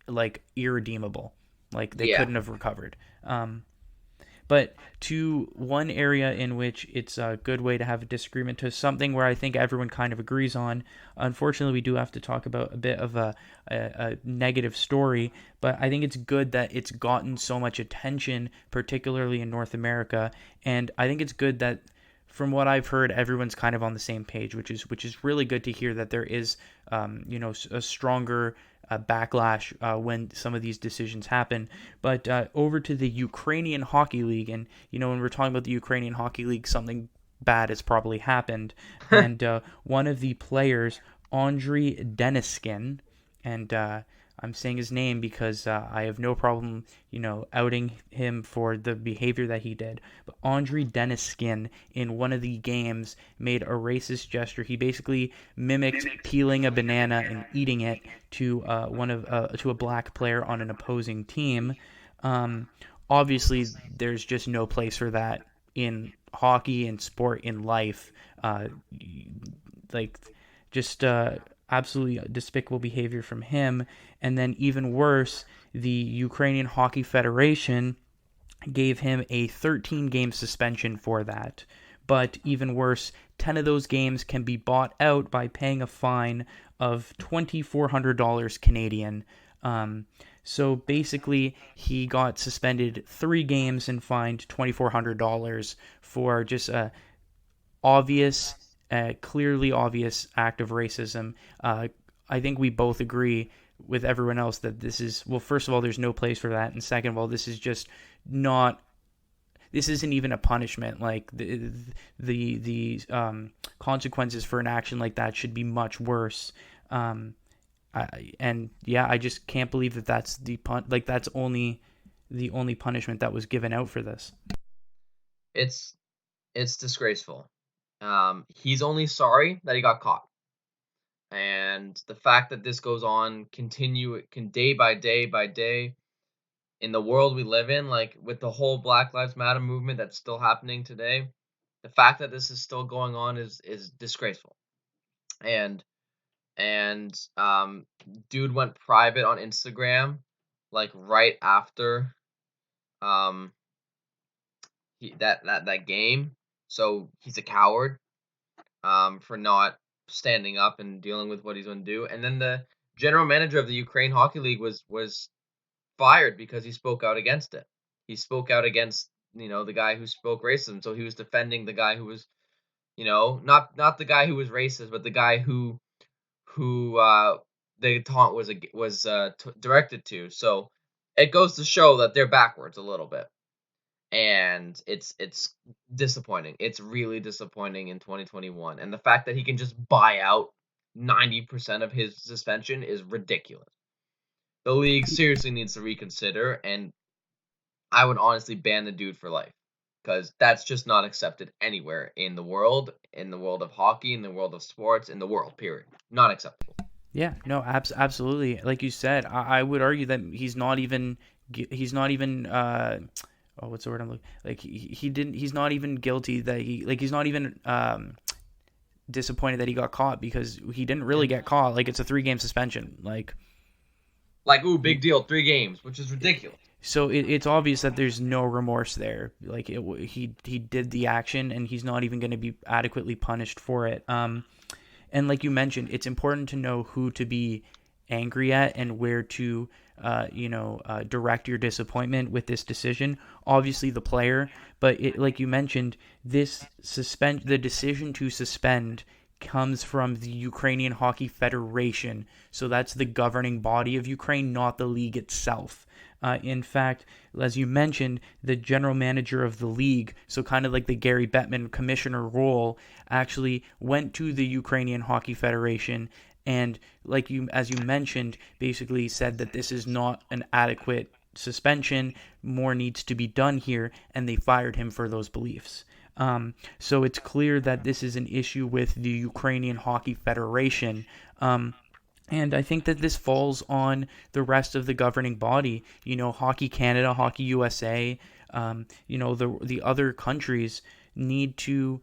like irredeemable. Like they Yeah. couldn't have recovered. But to one area in which it's a good way to have a disagreement, to something where I think everyone kind of agrees on. Unfortunately, we do have to talk about a bit of a negative story, but I think it's good that it's gotten so much attention, particularly in North America. And I think it's good that, from what I've heard, everyone's kind of on the same page, which is really good to hear that there is, a stronger backlash when some of these decisions happen. But over to the Ukrainian Hockey League, and when we're talking about the Ukrainian Hockey League, something bad has probably happened. And one of the players, Andriy Deniskin, and I'm saying his name because I have no problem, outing him for the behavior that he did. But Andriy Deniskin, in one of the games, made a racist gesture. He basically mimicked peeling a banana and eating it to to a black player on an opposing team. Um, Obviously, there's just no place for that in hockey and sport in life. Uh, like, just absolutely despicable behavior from him. And then, even worse, the Ukrainian Hockey Federation gave him a 13-game suspension for that. But even worse, 10 of those games can be bought out by paying a fine of $2,400 Canadian. So basically, he got suspended 3 games and fined $2,400 for just a obvious, clearly obvious act of racism. I think we both agree with everyone else that this is, well, first of all, there's no place for that, and second of all, this is just not. This isn't even a punishment. Like the consequences for an action like that should be much worse. And yeah, I just can't believe that that's that's only the only punishment that was given out for this. It's it's disgraceful. He's only sorry that he got caught. And the fact that this goes on can day by day in the world we live in, like with the whole Black Lives Matter movement that's still happening today, the fact that this is still going on is disgraceful. And and dude went private on Instagram like right after um that game. So he's a coward for not standing up and dealing with what he's going to do. And then the general manager of the Ukraine Hockey League was fired because he spoke out against it. He spoke out against the guy who spoke racism. So he was defending the guy who was not the guy who was racist, but the guy who the taunt was directed to. So it goes to show that they're backwards a little bit, and it's disappointing. It's really disappointing in 2021, and the fact that he can just buy out 90% of his suspension is ridiculous. The league seriously needs to reconsider, and I would honestly ban the dude for life because that's just not accepted anywhere in the world of hockey, in the world of sports, in the world, period. Not acceptable. Yeah, no, absolutely. Like you said, I would argue that he's not even oh, what's the word I'm looking, like he didn't he's not even guilty that he's not even disappointed that he got caught because he didn't really Yeah. get caught. Like it's a 3-game suspension. Like, ooh, He, big deal, 3 games, which is ridiculous. so it's obvious that there's no remorse there. He did the action and he's not even going to be adequately punished for it. And like you mentioned, it's important to know who to be angry at and where to, direct your disappointment with this decision. Obviously, the player, but like you mentioned, the decision to suspend comes from the Ukrainian Hockey Federation. So that's the governing body of Ukraine, not the league itself. In fact, as you mentioned, the general manager of the league, so kind of like the Gary Bettman commissioner role, actually went to the Ukrainian Hockey Federation and, as you mentioned, basically said that this is not an adequate suspension. More needs to be done here, and they fired him for those beliefs. So it's clear that this is an issue with the Ukrainian Hockey Federation. And I think that this falls on the rest of the governing body. Hockey Canada, Hockey USA, the other countries need to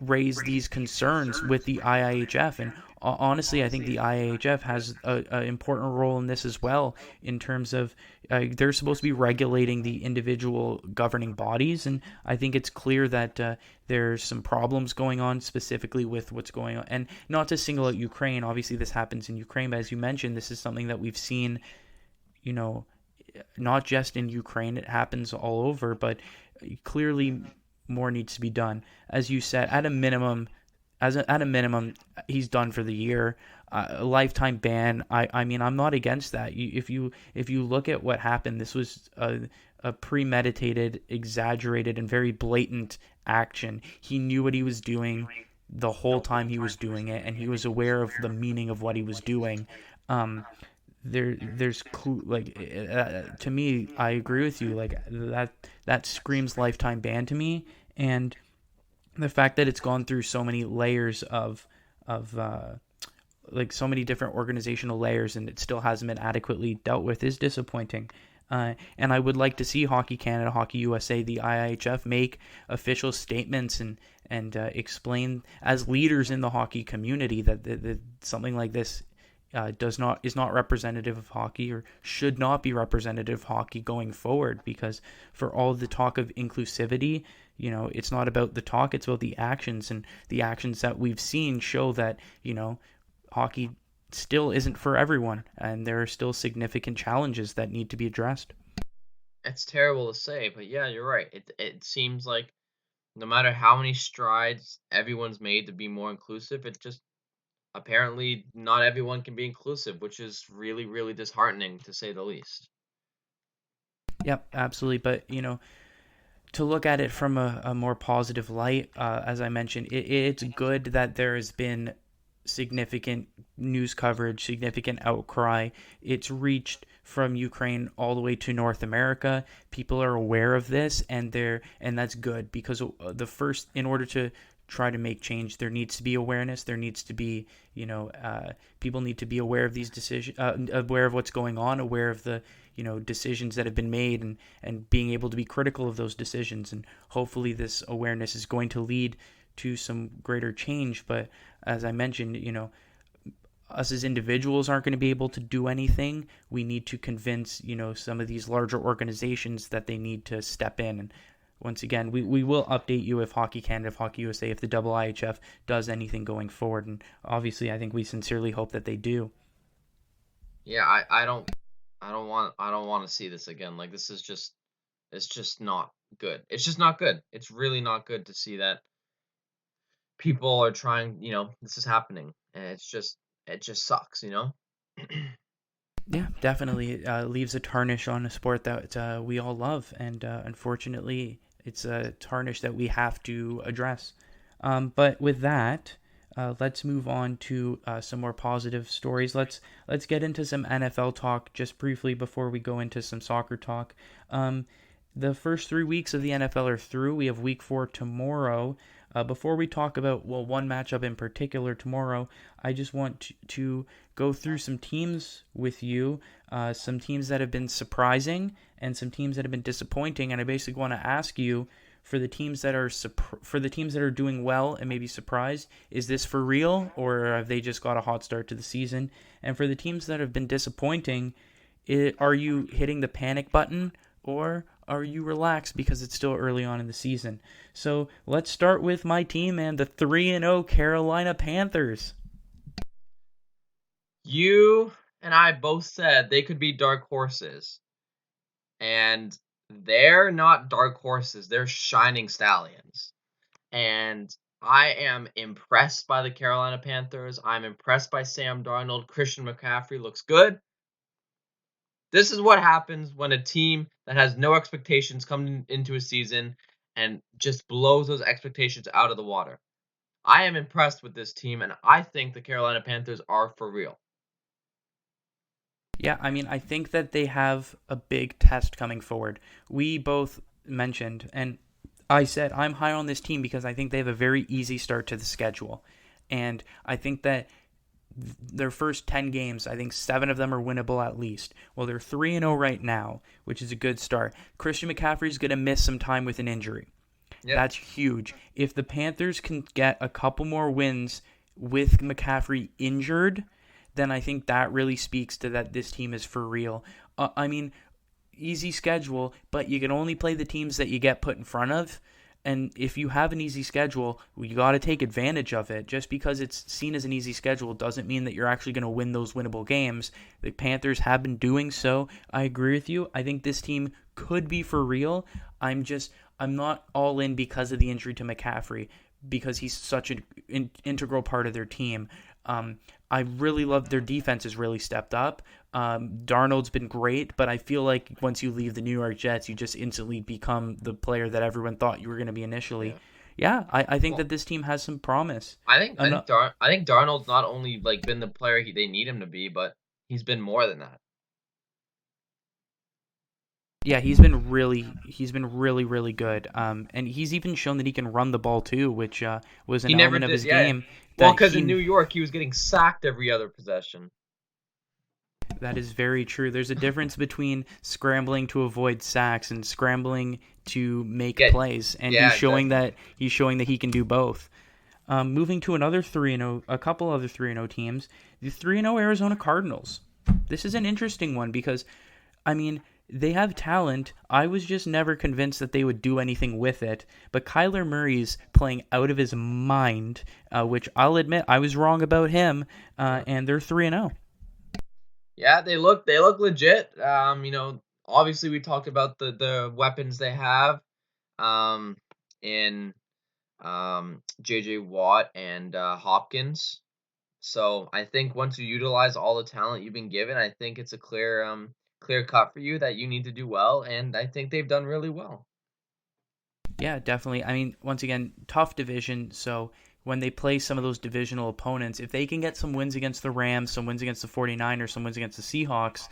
raise these concerns with the IIHF. And honestly, I think the IIHF has an important role in this as well, in terms of they're supposed to be regulating the individual governing bodies. And I think it's clear that there's some problems going on specifically with what's going on. And not to single out Ukraine, obviously this happens in Ukraine, but as you mentioned, this is something that we've seen, you know, not just in Ukraine, it happens all over, but clearly more needs to be done. As you said, at a minimum, he's done for the year. A lifetime ban. I mean, I'm not against that. If you look at what happened, this was a premeditated, exaggerated, and very blatant action. He knew what he was doing the whole time he was doing it, and he was aware of the meaning of what he was doing. There's to me, I agree with you. Like that screams lifetime ban to me, and the fact that it's gone through so many layers of so many different organizational layers and it still hasn't been adequately dealt with is disappointing. And I would like to see Hockey Canada, Hockey USA, the IIHF make official statements and explain as leaders in the hockey community that something like this is not representative of hockey or should not be representative of hockey going forward, because for all the talk of inclusivity, it's not about the talk, it's about the actions, and the actions that we've seen show that hockey still isn't for everyone, and there are still significant challenges that need to be addressed. It's terrible to say, but yeah, you're right. It seems like no matter how many strides everyone's made to be more inclusive, it just apparently not everyone can be inclusive, which is really, really disheartening to say the least. Yep, absolutely. But to look at it from a more positive light, as I mentioned, it's good that there has been significant news coverage, significant outcry. It's reached from Ukraine all the way to North America. People are aware of this, and that's good, because in order to try to make change, there needs to be awareness. There needs to be, people need to be aware of these decisions, aware of what's going on, aware of the, decisions that have been made, and being able to be critical of those decisions. And hopefully this awareness is going to lead to some greater change. But as I mentioned, us as individuals aren't going to be able to do anything. We need to convince, some of these larger organizations that they need to step in. And once again, we will update you if Hockey Canada, if Hockey USA, if the IIHF does anything going forward. And obviously, I think we sincerely hope that they do. Yeah, I don't want to see this again. Like, this is just it's just not good. It's just not good. It's really not good to see that people are trying, this is happening, and it just sucks. Yeah, definitely. It leaves a tarnish on a sport that we all love. And unfortunately, it's a tarnish that we have to address. But with that, let's move on to some more positive stories. Let's get into some NFL talk just briefly before we go into some soccer talk. Um, the first 3 weeks of the NFL are through. We have Week 4 tomorrow. Before we talk about one matchup in particular tomorrow, I just want to go through some teams with you, some teams that have been surprising and some teams that have been disappointing, and I basically want to ask you for the teams that are doing well and maybe surprised, is this for real or have they just got a hot start to the season? And for the teams that have been disappointing, are you hitting the panic button or are you relaxed because it's still early on in the season? So let's start with my team and the 3-0 Carolina Panthers. You and I both said they could be dark horses. And they're not dark horses, they're shining stallions. And I am impressed by the Carolina Panthers. I'm impressed by Sam Darnold. Christian McCaffrey looks good. This is what happens when a team that has no expectations come into a season and just blows those expectations out of the water. I am impressed with this team, and I think the Carolina Panthers are for real. Yeah, I mean, I think that they have a big test coming forward. We both mentioned, and I said I'm high on this team because I think they have a very easy start to the schedule. And I think that their first 10 games, I think 7 of them are winnable at least. Well, they're 3-0 right now, which is a good start. Christian McCaffrey's going to miss some time with an injury. Yep. That's huge. If the Panthers can get a couple more wins with McCaffrey injured, then I think that really speaks to that this team is for real. I mean, easy schedule, but you can only play the teams that you get put in front of. And if you have an easy schedule, you got to take advantage of it. Just because it's seen as an easy schedule doesn't mean that you're actually going to win those winnable games. The Panthers have been doing so. I agree with you. I think this team could be for real. I'm not all in because of the injury to McCaffrey, because he's such an integral part of their team. I really love their defense has really stepped up. Darnold's been great, but I feel like once you leave the New York Jets, you just instantly become the player that everyone thought you were going to be initially. Yeah, I think that this team has some promise. I think Darnold's not only been the player they need him to be, but he's been more than that. Yeah, he's been really, really good. And he's even shown that he can run the ball too, which was an element of his game. Well, because in New York, he was getting sacked every other possession. That is very true. There's a difference between scrambling to avoid sacks and scrambling to make plays, and he's showing that he can do both. Moving to another 3-0, a couple other 3-0 teams, the 3-0 Arizona Cardinals. This is an interesting one because, I mean, they have talent. I was just never convinced that they would do anything with it. But Kyler Murray's playing out of his mind, which I'll admit I was wrong about him, and they're 3-0. Yeah, they look legit. Obviously we talked about the weapons they have in JJ Watt and Hopkins. So I think once you utilize all the talent you've been given, I think it's a clear cut for you that you need to do well, and I think they've done really well. Yeah, definitely. I mean, once again, tough division, so when they play some of those divisional opponents, if they can get some wins against the Rams, some wins against the 49ers, some wins against the Seahawks,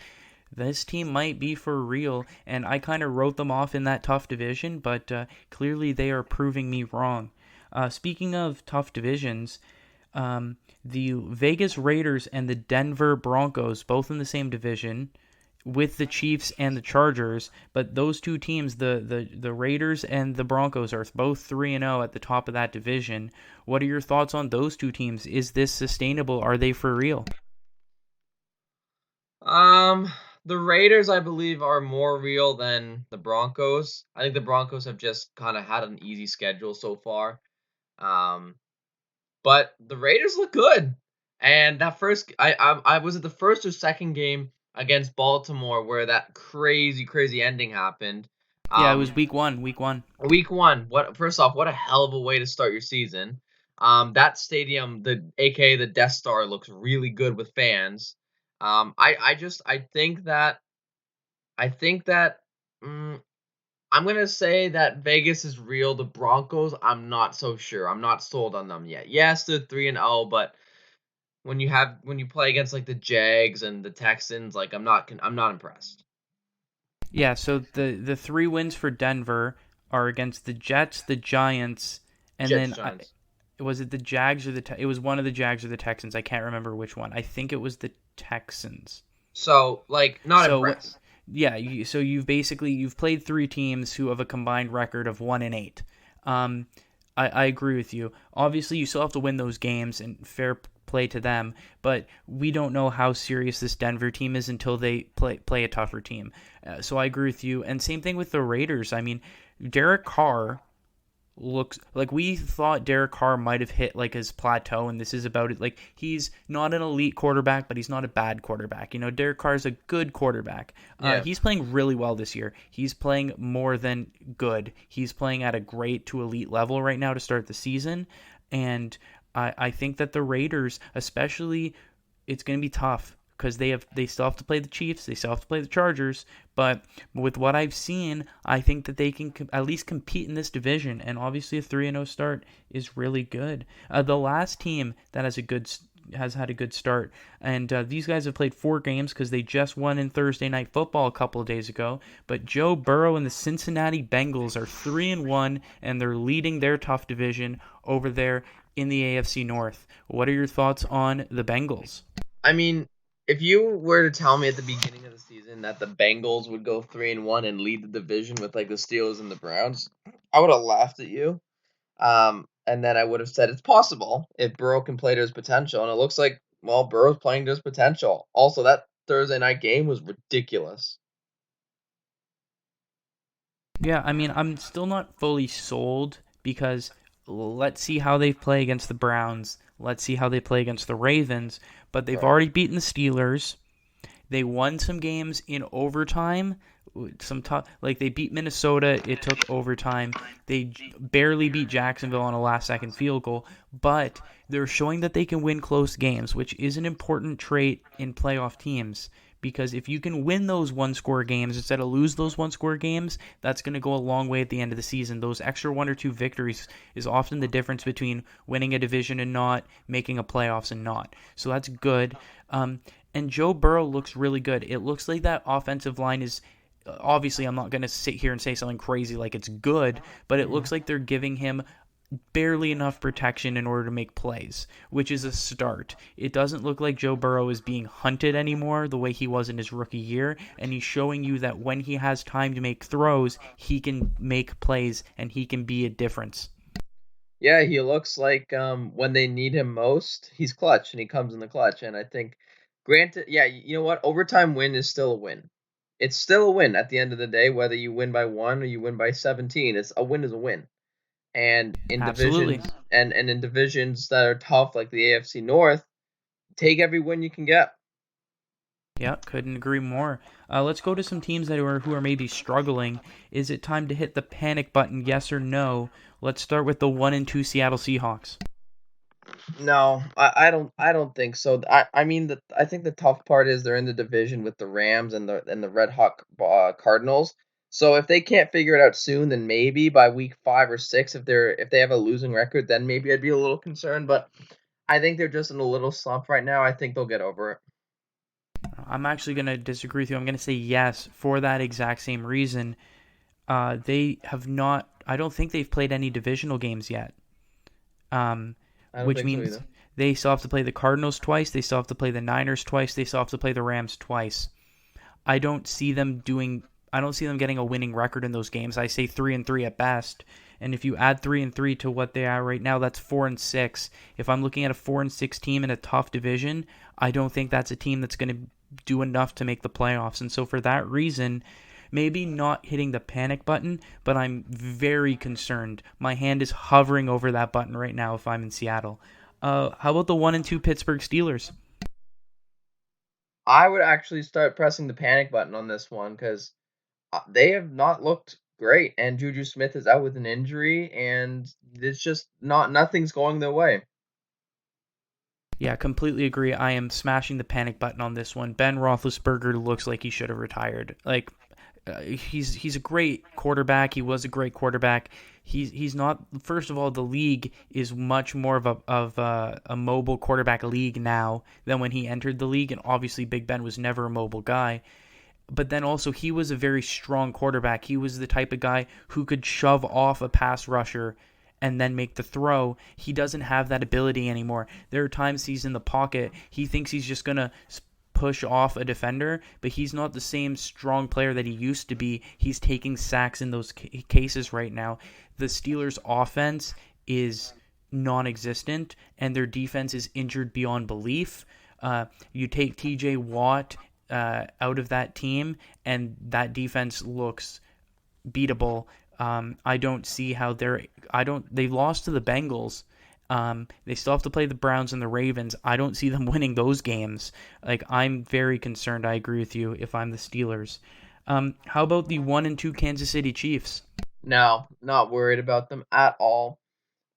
this team might be for real. And I kind of wrote them off in that tough division, but clearly they are proving me wrong. Speaking of tough divisions, the Vegas Raiders and the Denver Broncos, both in the same division, with the Chiefs and the Chargers, but those two teams, the Raiders and the Broncos, are both 3-0 at the top of that division. What are your thoughts on those two teams? Is this sustainable? Are they for real? The Raiders, I believe, are more real than the Broncos. I think the Broncos have just kind of had an easy schedule so far. But the Raiders look good. And that first, I was at the first or second game against Baltimore where that crazy ending happened. Yeah, it was week one. Week one. First off, what a hell of a way to start your season. That stadium, aka the Death Star, looks really good with fans. I think that I'm gonna say that Vegas is real. The Broncos, I'm not so sure. I'm not sold on them yet. Yes, they're 3-0, but when you play against like the Jags and the Texans, like I'm not impressed. Yeah, so the three wins for Denver are against the Jets, the Giants, and Jets, then Giants. was it the Jags or it was one of the Jags or the Texans. I can't remember which one. I think it was the Texans. So like not So impressed. yeah, so you've played three teams who have a combined record of 1-8. Um, I agree with you. Obviously, you still have to win those games, and fair play to them. But we don't know how serious this Denver team is until they play a tougher team. So I agree with you. And same thing with the Raiders. I mean, Derek Carr looks like we thought Derek Carr might have hit like his plateau, and this is about it. Like, he's not an elite quarterback, but he's not a bad quarterback. You know, Derek Carr is a good quarterback. Yeah. He's playing really well this year. He's playing more than good. He's playing at a great to elite level right now to start the season, and I think that the Raiders, especially, it's going to be tough because they still have to play the Chiefs, they still have to play the Chargers, but with what I've seen, I think that they can at least compete in this division, and obviously a 3-0 start is really good. The last team that has had a good start, and these guys have played 4 games because they just won in Thursday Night Football a couple of days ago. But Joe Burrow and the Cincinnati Bengals are 3-1, and they're leading their tough division over there in the AFC North. What are your thoughts on the Bengals? I mean, if you were to tell me at the beginning of the season that the Bengals would go 3-1 and lead the division with like the Steelers and the Browns, I would have laughed at you. And then I would have said it's possible if Burrow can play to his potential, and it looks like well Burrow's playing to his potential. Also, that Thursday night game was ridiculous. Yeah, I mean, I'm still not fully sold because let's see how they play against the Browns. Let's see how they play against the Ravens. But they've Right. already beaten the Steelers. They won some games in overtime. Like they beat Minnesota, it took overtime. They barely beat Jacksonville on a last-second field goal, but they're showing that they can win close games, which is an important trait in playoff teams. Because if you can win those one-score games instead of lose those one-score games, that's going to go a long way at the end of the season. Those extra one or two victories is often the difference between winning a division and not, making a playoffs and not. So that's good. And Joe Burrow looks really good. It looks like that offensive line is obviously, I'm not going to sit here and say something crazy like it's good, but it looks like they're giving him barely enough protection in order to make plays, which is a start. It doesn't look like Joe Burrow is being hunted anymore the way he was in his rookie year, and he's showing you that when he has time to make throws, he can make plays and he can be a difference. Yeah, he looks like when they need him most, he's clutch and he comes in the clutch. And I think, granted, yeah, you know what? Overtime win is still a win. It's still a win at the end of the day, whether you win by 1 or you win by 17. It's a win is a win. And in Absolutely. divisions and in divisions that are tough like the AFC North, take every win you can get. Yeah, couldn't agree more. Let's go to some teams that are who are maybe struggling. Is it time to hit the panic button? Yes or no? Let's start with the 1-2 Seattle Seahawks. No, I don't think so. I mean I think the tough part is they're in the division with the Rams and the Red Hawk Cardinals. So if they can't figure it out soon, then maybe by week 5 or 6, if they have a losing record, then maybe I'd be a little concerned. But I think they're just in a little slump right now. I think they'll get over it. I'm actually going to disagree with you. I'm going to say yes for that exact same reason. They have not. I don't think they've played any divisional games yet. I don't Which think so means either. they still have to play the Cardinals twice. They still have to play the Niners twice. They still have to play the Rams twice. I don't see them doing. I don't see them getting a winning record in those games. I say 3-3 at best. And if you add 3-3 to what they are right now, that's 4-6. If I'm looking at a 4-6 team in a tough division, I don't think that's a team that's going to do enough to make the playoffs. And so for that reason, maybe not hitting the panic button, but I'm very concerned. My hand is hovering over that button right now if I'm in Seattle. How about the 1-2 Pittsburgh Steelers? I would actually start pressing the panic button on this one because they have not looked great, and Juju Smith is out with an injury, and it's just not nothing's going their way. Yeah, completely agree. I am smashing the panic button on this one. Ben Roethlisberger looks like he should have retired. Like, he's a great quarterback. He was a great quarterback. He's not. First of all, the league is much more of a mobile quarterback league now than when he entered the league, and obviously Big Ben was never a mobile guy. But then also he was a very strong quarterback. He was the type of guy who could shove off a pass rusher and then make the throw. He doesn't have that ability anymore. There are times he's in the pocket. He thinks he's just going to push off a defender, but he's not the same strong player that he used to be. He's taking sacks in those cases right now. The Steelers' offense is non-existent, and their defense is injured beyond belief. You take TJ Watt out of that team, and that defense looks beatable. I don't see how they lost to the Bengals. They still have to play the Browns and the Ravens. I don't see them winning those games. Like, I'm very concerned. I agree with you if I'm the Steelers. How about the 1-2 Kansas City Chiefs? No, not worried about them at all.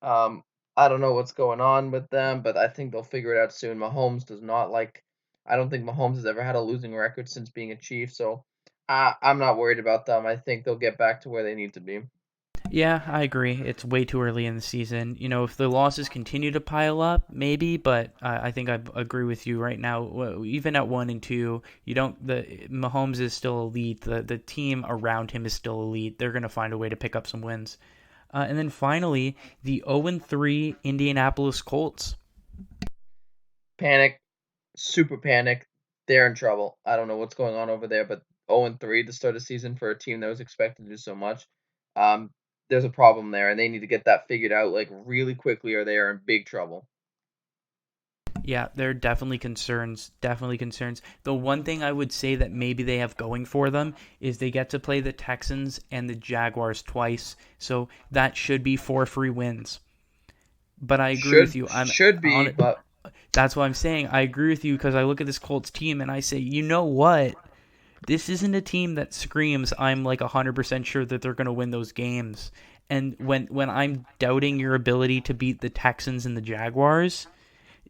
Um, I don't know what's going on with them, but I think they'll figure it out soon. Mahomes does not like. I don't think Mahomes has ever had a losing record since being a Chief, so I'm not worried about them. I think they'll get back to where they need to be. Yeah, I agree. It's way too early in the season. If the losses continue to pile up, maybe, but I think I agree with you right now. Even at 1-2, you don't. The Mahomes is still elite. The team around him is still elite. They're gonna find a way to pick up some wins. And then finally, the 0-3 Indianapolis Colts. Panic, super panic. They're in trouble. I don't know what's going on over there, but 0-3 to start a season for a team that was expected to do so much. Um, there's a problem there, and they need to get that figured out like really quickly, or they are in big trouble. Yeah, there are definitely concerns. Definitely concerns. The one thing I would say that maybe they have going for them is they get to play the Texans and the Jaguars twice, so that should be 4 free wins. But I agree with Should you. I'm should be, on. but That's what I'm saying. I agree with you because I look at this Colts team and I say, you know what? This isn't a team that screams I'm like 100% sure that they're going to win those games. And when I'm doubting your ability to beat the Texans and the Jaguars,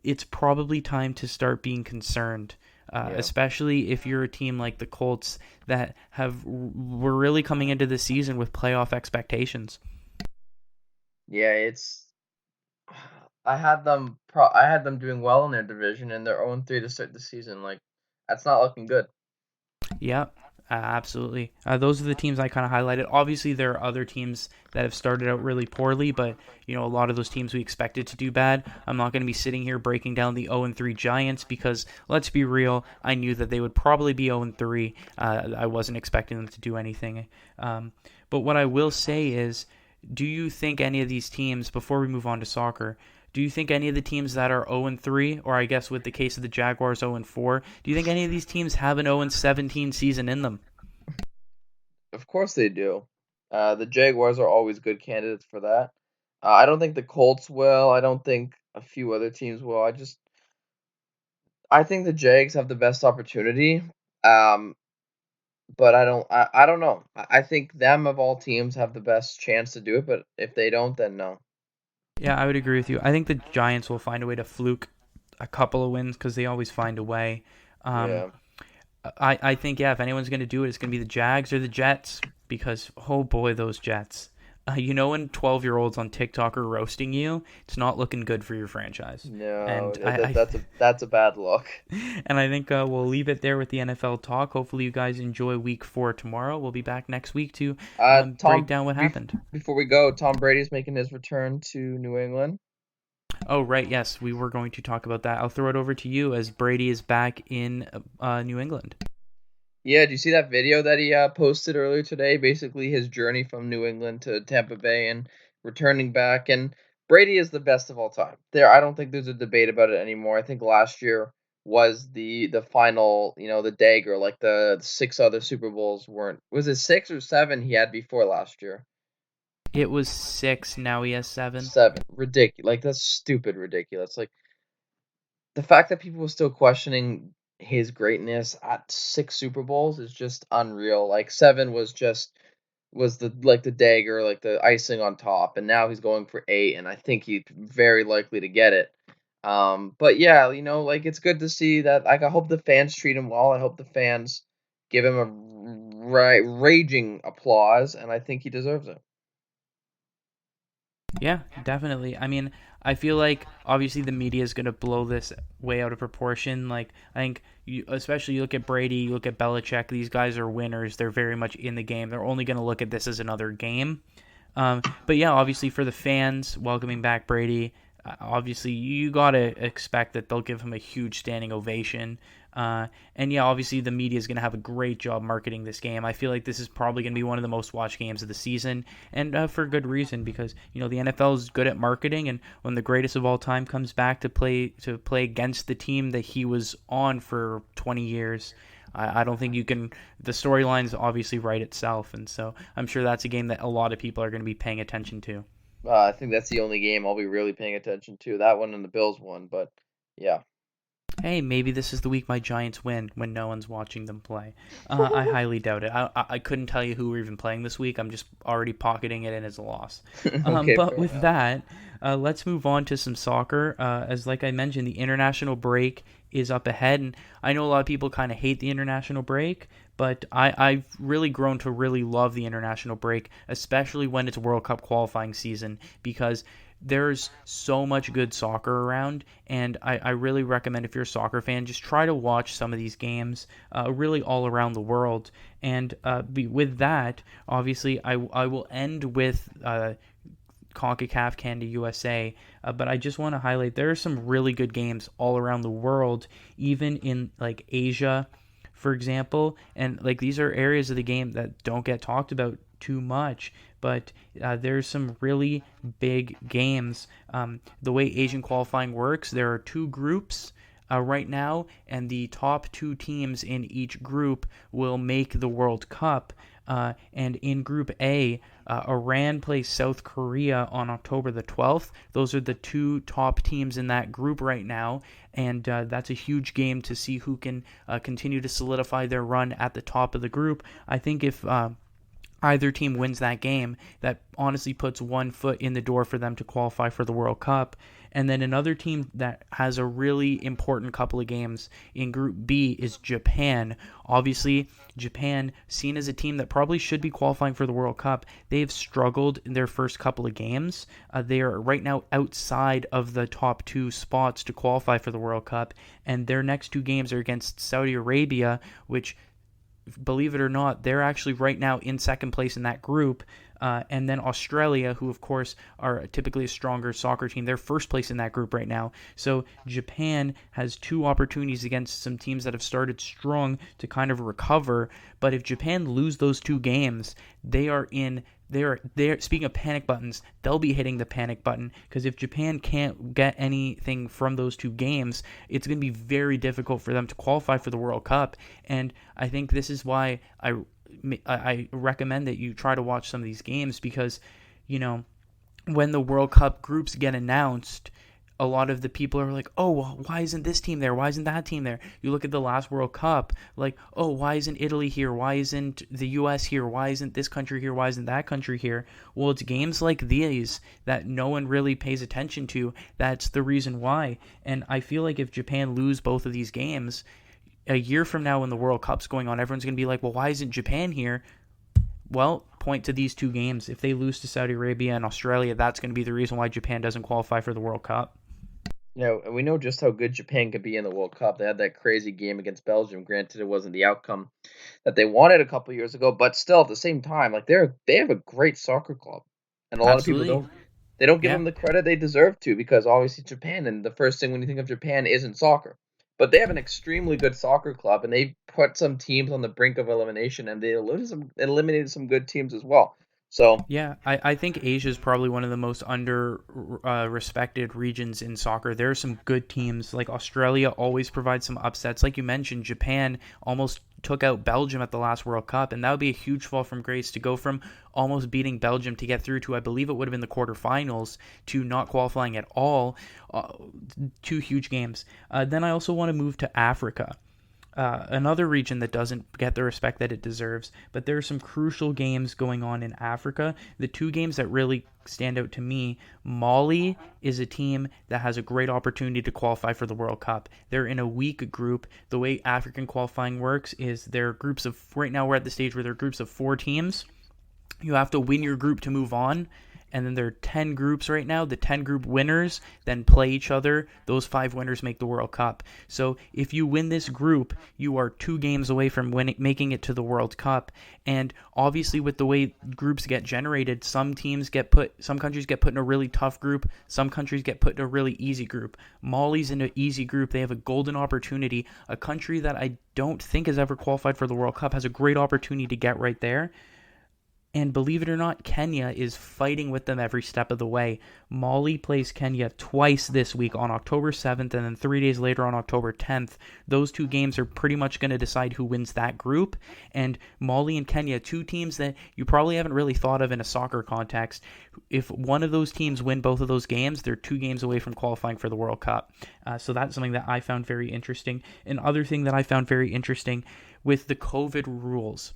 it's probably time to start being concerned. yeah, Especially if you're a team like the Colts that were really coming into the season with playoff expectations. yeah, it's. I had them doing well in their division, and they're 0-3 to start the season. Like, that's not looking good. Yeah, absolutely. Those are the teams I kind of highlighted. Obviously, there are other teams that have started out really poorly, but a lot of those teams we expected to do bad. I'm not going to be sitting here breaking down the 0-3 Giants because let's be real, I knew that they would probably be 0-3. I wasn't expecting them to do anything. But what I will say is, do you think any of these teams, before we move on to soccer, do you think any of the teams that are 0-3, or I guess with the case of the Jaguars 0-4, do you think any of these teams have an 0-17 season in them? Of course they do. The Jaguars are always good candidates for that. I don't think the Colts will. I don't think a few other teams will. I think the Jags have the best opportunity. Um, but I don't know. I think them of all teams have the best chance to do it, but if they don't, then no. Yeah, I would agree with you. I think the Giants will find a way to fluke a couple of wins because they always find a way. Um, Yeah. I think, yeah, if anyone's going to do it, it's going to be the Jags or the Jets because, oh boy, those Jets. When 12-year-olds on TikTok are roasting you, it's not looking good for your franchise. No, And I that's a bad look. and I think we'll leave it there with the NFL talk. Hopefully, you guys enjoy Week 4 tomorrow. We'll be back next week to break Tom, down what happened. before we go, Tom Brady's making his return to New England. Oh, right. Yes, we were going to talk about that. I'll throw it over to you as Brady is back in New England. Yeah, do you see that video that he posted earlier today? Basically, his journey from New England to Tampa Bay and returning back. And Brady is the best of all time. I don't think there's a debate about it anymore. I think last year was the final, the dagger. Like the six other Super Bowls weren't. Was it 6 or 7 he had before last year? It was 6. Now he has 7. 7. Ridiculous. Like that's stupid ridiculous. Like the fact that people were still questioning his greatness at 6 Super Bowls is just unreal. Like 7 was the dagger, like the icing on top, and now he's going for 8, and I think he's very likely to get it. But yeah, like it's good to see that. Like I hope the fans treat him well. I hope the fans give him a raging applause, and I think he deserves it. Yeah, definitely. I mean, I feel like obviously the media is going to blow this way out of proportion. Like, I think especially you look at Brady, you look at Belichick, these guys are winners. They're very much in the game. They're only going to look at this as another game. But yeah, obviously for the fans welcoming back Brady, obviously you got to expect that they'll give him a huge standing ovation. And yeah, obviously the media is going to have a great job marketing this game. I feel like this is probably going to be one of the most watched games of the season, and for good reason because the NFL is good at marketing, and when the greatest of all time comes back to play against the team that he was on for 20 years. I don't think you can. The storylines obviously write itself, and so I'm sure that's a game that a lot of people are going to be paying attention to. I think that's the only game I'll be really paying attention to. That one and the Bills one, but yeah. Hey, maybe this is the week my Giants win when no one's watching them play. I highly doubt it. I couldn't tell you who we're even playing this week. I'm just already pocketing it in as a loss. Okay, But fair with enough. that, let's move on to some soccer. As like I mentioned, the international break is up ahead, and I know a lot of people kind of hate the international break, but I've really grown to really love the international break, especially when it's World Cup qualifying season, because there's so much good soccer around, and I really recommend if you're a soccer fan, just try to watch some of these games really all around the world. And with that, obviously, I will end with CONCACAF Canada USA, but I just want to highlight there are some really good games all around the world, even in like Asia, for example, and like these are areas of the game that don't get talked about too much, but there's some really big games. The way Asian qualifying works, there are two groups right now, and the top two teams in each group will make the World Cup. And in Group A, Iran plays South Korea on October the 12th. Those are the two top teams in that group right now, and that's a huge game to see who can continue to solidify their run at the top of the group. I think if either team wins that game, that honestly puts one foot in the door for them to qualify for the World Cup. And then another team that has a really important couple of games in Group B is Japan. Obviously, Japan, seen as a team that probably should be qualifying for the World Cup, they've struggled in their first couple of games. They are right now outside of the top two spots to qualify for the World Cup, and their next two games are against Saudi Arabia, which, believe it or not, they're actually right now in second place in that group. And then Australia, who of course are typically a stronger soccer team, they're first place in that group right now. So Japan has two opportunities against some teams that have started strong to kind of recover. But if Japan lose those two games, they are in. They're speaking of panic buttons, they'll be hitting the panic button because if Japan can't get anything from those two games, it's going to be very difficult for them to qualify for the World Cup. And I think this is why I recommend that you try to watch some of these games because, you know, when the World Cup groups get announced, a lot of the people are like, oh, well, why isn't this team there? Why isn't that team there? You look at the last World Cup, like, oh, why isn't Italy here? Why isn't the U.S. here? Why isn't this country here? Why isn't that country here? Well, it's games like these that no one really pays attention to. That's the reason why. And I feel like if Japan lose both of these games, a year from now when the World Cup's going on, everyone's going to be like, well, why isn't Japan here? Well, point to these two games. If they lose to Saudi Arabia and Australia, that's going to be the reason why Japan doesn't qualify for the World Cup. And we know just how good Japan could be in the World Cup. They had that crazy game against Belgium. Granted, it wasn't the outcome that they wanted a couple years ago, but still, at the same time, like they have a great soccer club, and a lot of people Absolutely. don't give Yeah. them the credit they deserve to because obviously Japan, and the first thing when you think of Japan isn't soccer, but they have an extremely good soccer club, and they put some teams on the brink of elimination, and they eliminated some good teams as well. So Yeah, I think Asia is probably one of the most under respected regions in soccer. There are some good teams. Like Australia always provides some upsets. Like you mentioned, Japan almost took out Belgium at the last World Cup, and that would be a huge fall from grace to go from almost beating Belgium to get through to, I believe it would have been the quarterfinals, to not qualifying at all. Two huge games. Then I also want to move to Africa. another region that doesn't get the respect that it deserves. But there are some crucial games going on in Africa. The two games that really stand out to me, Mali is a team that has a great opportunity to qualify for the World Cup. They're in a weak group. The way African qualifying works is they're groups of, right now we're at the stage where they're groups of 4 teams. You have to win your group to move on. And then there are 10 groups right now. The 10 group winners then play each other. Those 5 winners make the World Cup. So if you win this group, you are 2 games away from making it to the World Cup. And obviously with the way groups get generated, some countries get put in a really tough group. Some countries get put in a really easy group. Mali's in an easy group. They have a golden opportunity. A country that I don't think has ever qualified for the World Cup has a great opportunity to get right there. And believe it or not, Kenya is fighting with them every step of the way. Mali plays Kenya twice this week on October 7th and then 3 days later on October 10th. Those 2 games are pretty much going to decide who wins that group. And Mali and Kenya, 2 teams that you probably haven't really thought of in a soccer context. If one of those teams win both of those games, they're 2 games away from qualifying for the World Cup. So that's something that I found very interesting. Another thing that I found very interesting with the COVID rules.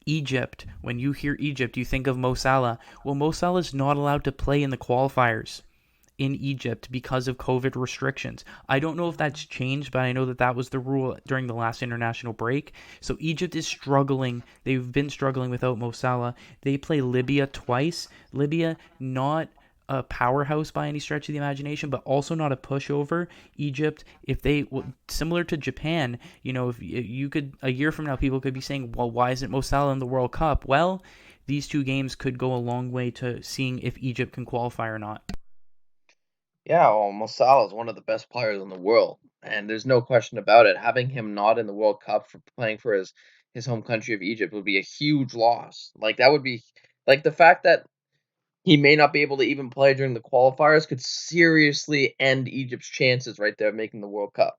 Egypt, when you hear Egypt, you think of Mo Salah. Well, Mo Salah is not allowed to play in the qualifiers in Egypt because of COVID restrictions. I don't know if that's changed, but I know that that was the rule during the last international break. So Egypt is struggling. They've been struggling without Mo Salah. They play Libya twice. Libya, not a powerhouse by any stretch of the imagination, but also not a pushover. Egypt, if they, similar to Japan, if you could, a year from now, people could be saying, well, why isn't Mo Salah in the World Cup? Well, these 2 games could go a long way to seeing if Egypt can qualify or not. Yeah, well, Mo Salah is one of the best players in the world, and there's no question about it. Having him not in the World Cup for playing for his home country of Egypt would be a huge loss. Like that would be like the fact that he may not be able to even play during the qualifiers could seriously end Egypt's chances right there of making the World Cup.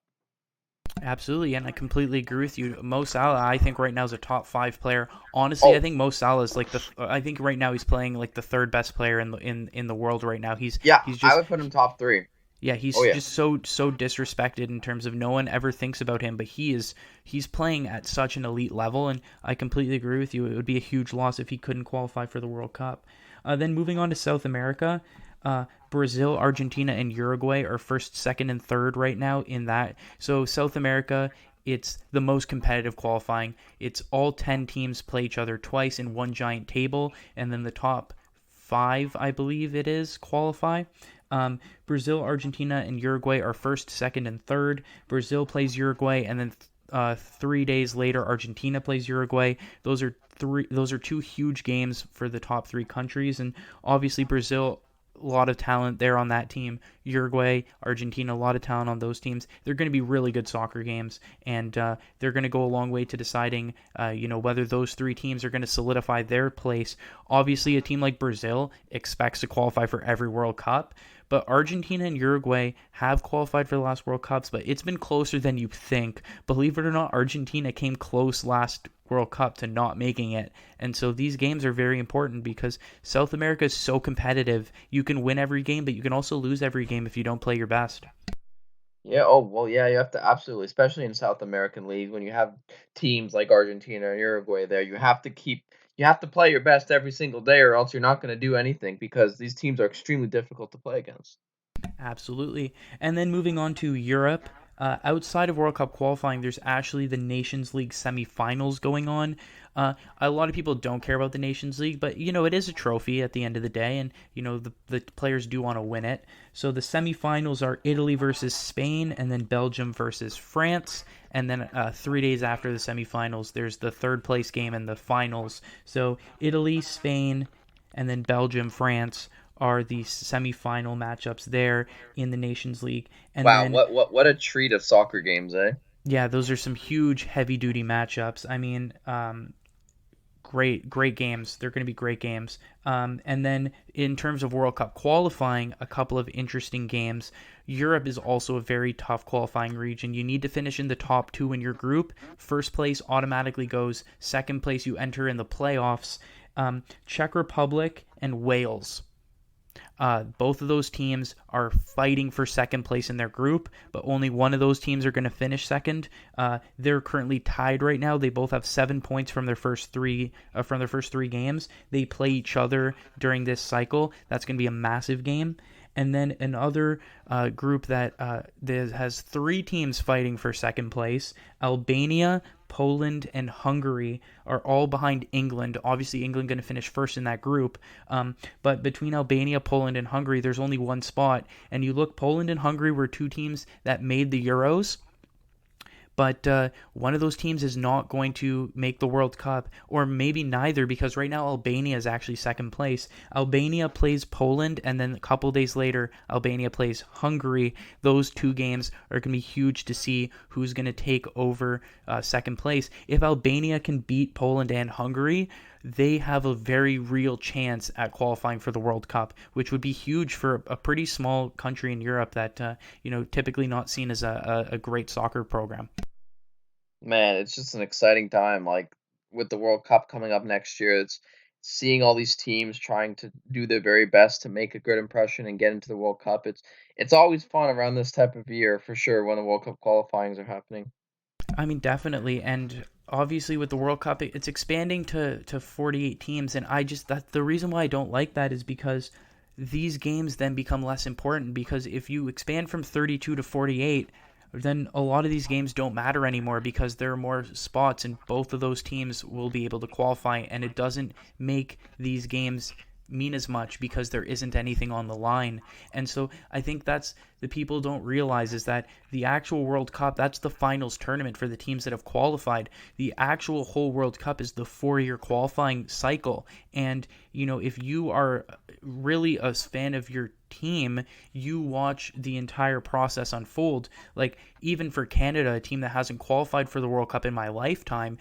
Absolutely, and I completely agree with you. Mo Salah, I think right now is a top 5 player. Honestly, I Oh, think Mo Salah is like I think right now he's playing like the 3rd best player in the world right now. yeah, He's I just would put him top 3. Yeah, Oh he's yeah. just so disrespected in terms of no one ever thinks about him, but he's playing at such an elite level, and I completely agree with you. It would be a huge loss if he couldn't qualify for the World Cup. Then moving on to South America, Brazil, Argentina, and Uruguay are first, second, and third right now in that. So South America, it's the most competitive qualifying. It's all 10 teams play each other twice in one giant table, and then the top 5, I believe it is, qualify. Brazil, Argentina, and Uruguay are first, second, and third. Brazil plays Uruguay, and then 3 days later, Argentina plays Uruguay. Those are 2 huge games for the top 3 countries, and obviously Brazil, a lot of talent there on that team. Uruguay, Argentina, a lot of talent on those teams. They're going to be really good soccer games, and they're going to go a long way to deciding, whether those 3 teams are going to solidify their place. Obviously, a team like Brazil expects to qualify for every World Cup, but Argentina and Uruguay have qualified for the last World Cups, but it's been closer than you think. Believe it or not, Argentina came close last World Cup to not making it. And so these games are very important because South America is so competitive. You can win every game, but you can also lose every game if you don't play your best. Yeah, oh, well, yeah, you have to absolutely, especially in South American leagues, when you have teams like Argentina and Uruguay there, you have to play your best every single day, or else you're not going to do anything because these teams are extremely difficult to play against. Absolutely. And then moving on to Europe, outside of World Cup qualifying, there's actually the Nations League semifinals going on. A lot of people don't care about the Nations League, but it is a trophy at the end of the day, and the players do want to win it. So the semifinals are Italy versus Spain, and then Belgium versus France, and then 3 days after the semifinals, there's the third place game and the finals. So Italy, Spain, and then Belgium, France are the semifinal matchups there in the Nations League. And Wow, then, what a treat of soccer games, eh? yeah, those are some huge heavy duty matchups. I mean, great games. They're going to be great games. And then in terms of World Cup qualifying, a couple of interesting games. Europe is also a very tough qualifying region. You need to finish in the top 2 in your group. First place automatically goes. Second place, you enter in the playoffs. Czech Republic and Wales Both of those teams are fighting for second place in their group, but only one of those teams are going to finish second. They're currently tied right now. They both have 7 points from their first three games. They play each other during this cycle. That's going to be a massive game. And then another group that has 3 teams fighting for second place. Albania, Poland, and Hungary are all behind England. Obviously, England going to finish first in that group. But between Albania, Poland, and Hungary, there's only one spot. And you look, Poland and Hungary were 2 teams that made the Euros. But one of those teams is not going to make the World Cup, or maybe neither, because right now Albania is actually second place. Albania plays Poland, and then a couple days later, Albania plays Hungary. Those 2 games are going to be huge to see who's going to take over second place. If Albania can beat Poland and Hungary, they have a very real chance at qualifying for the World Cup, which would be huge for a pretty small country in Europe that, typically not seen as a great soccer program. Man, it's just an exciting time. Like with the World Cup coming up next year, it's seeing all these teams trying to do their very best to make a good impression and get into the World Cup. It's always fun around this type of year for sure when the World Cup qualifyings are happening. I mean, definitely. And obviously with the World Cup, it's expanding to 48 teams. And the reason why I don't like that is because these games then become less important, because if you expand from 32 to 48, then a lot of these games don't matter anymore because there are more spots and both of those teams will be able to qualify, and it doesn't make these games mean as much because there isn't anything on the line. And so I think that's the people don't realize is that the actual World Cup, that's the finals tournament for the teams that have qualified. The actual whole World Cup is the 4-year qualifying cycle. And, if you are really a fan of your team, you watch the entire process unfold. Like, even for Canada, a team that hasn't qualified for the World Cup in my lifetime,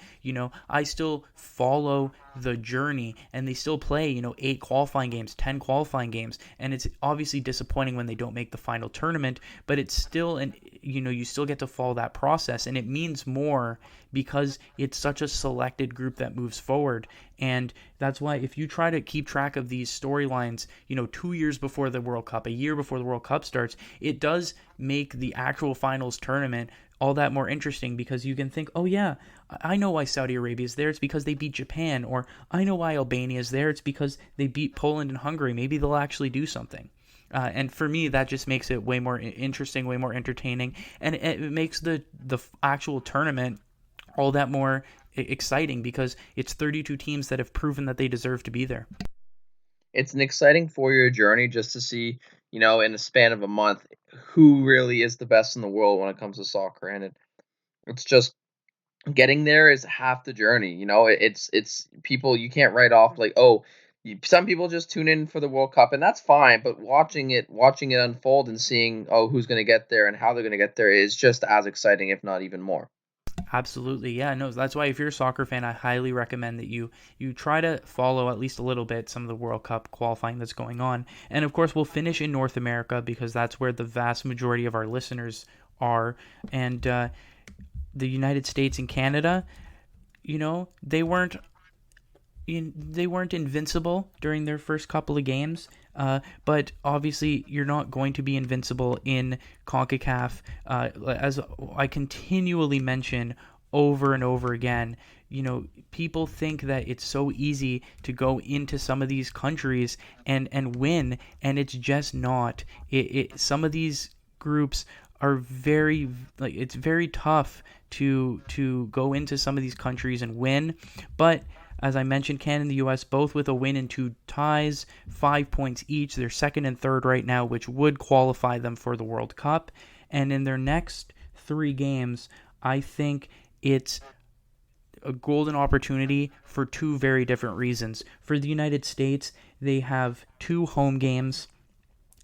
I still follow the journey, and they still play, 8 qualifying games, 10 qualifying games, and it's obviously disappointing when they don't make the final tournament, but it's still, you still get to follow that process, and it means more because it's such a selected group that moves forward. And that's why if you try to keep track of these storylines, 2 years before the World Cup, a year before the World Cup starts, it does make the actual finals tournament all that more interesting, because you can think, oh yeah, I know why Saudi Arabia is there. It's because they beat Japan. Or I know why Albania is there. It's because they beat Poland and Hungary. Maybe they'll actually do something. And for me, that just makes it way more interesting, way more entertaining, and it makes the actual tournament all that more exciting because it's 32 teams that have proven that they deserve to be there. It's an exciting 4-year journey just to see, in the span of a month, who really is the best in the world when it comes to soccer. And it's just getting there is half the journey. It's people you can't write off like, oh, some people just tune in for the World Cup, and that's fine. But watching it unfold and seeing, oh, who's going to get there and how they're going to get there is just as exciting, if not even more. Absolutely. Yeah, no, that's why if you're a soccer fan, I highly recommend that you try to follow at least a little bit some of the World Cup qualifying that's going on. And of course, we'll finish in North America because that's where the vast majority of our listeners are. And the United States and Canada, they weren't invincible during their first couple of games, but obviously you're not going to be invincible in CONCACAF. As I continually mention over and over again, people think that it's so easy to go into some of these countries and win, and it's just not. Some of these groups are very, it's very tough to go into some of these countries and win, but as I mentioned, Canada and the U.S. both with a win and 2 ties, 5 points each. They're second and third right now, which would qualify them for the World Cup. And in their next 3 games, I think it's a golden opportunity for 2 very different reasons. For the United States, they have 2 home games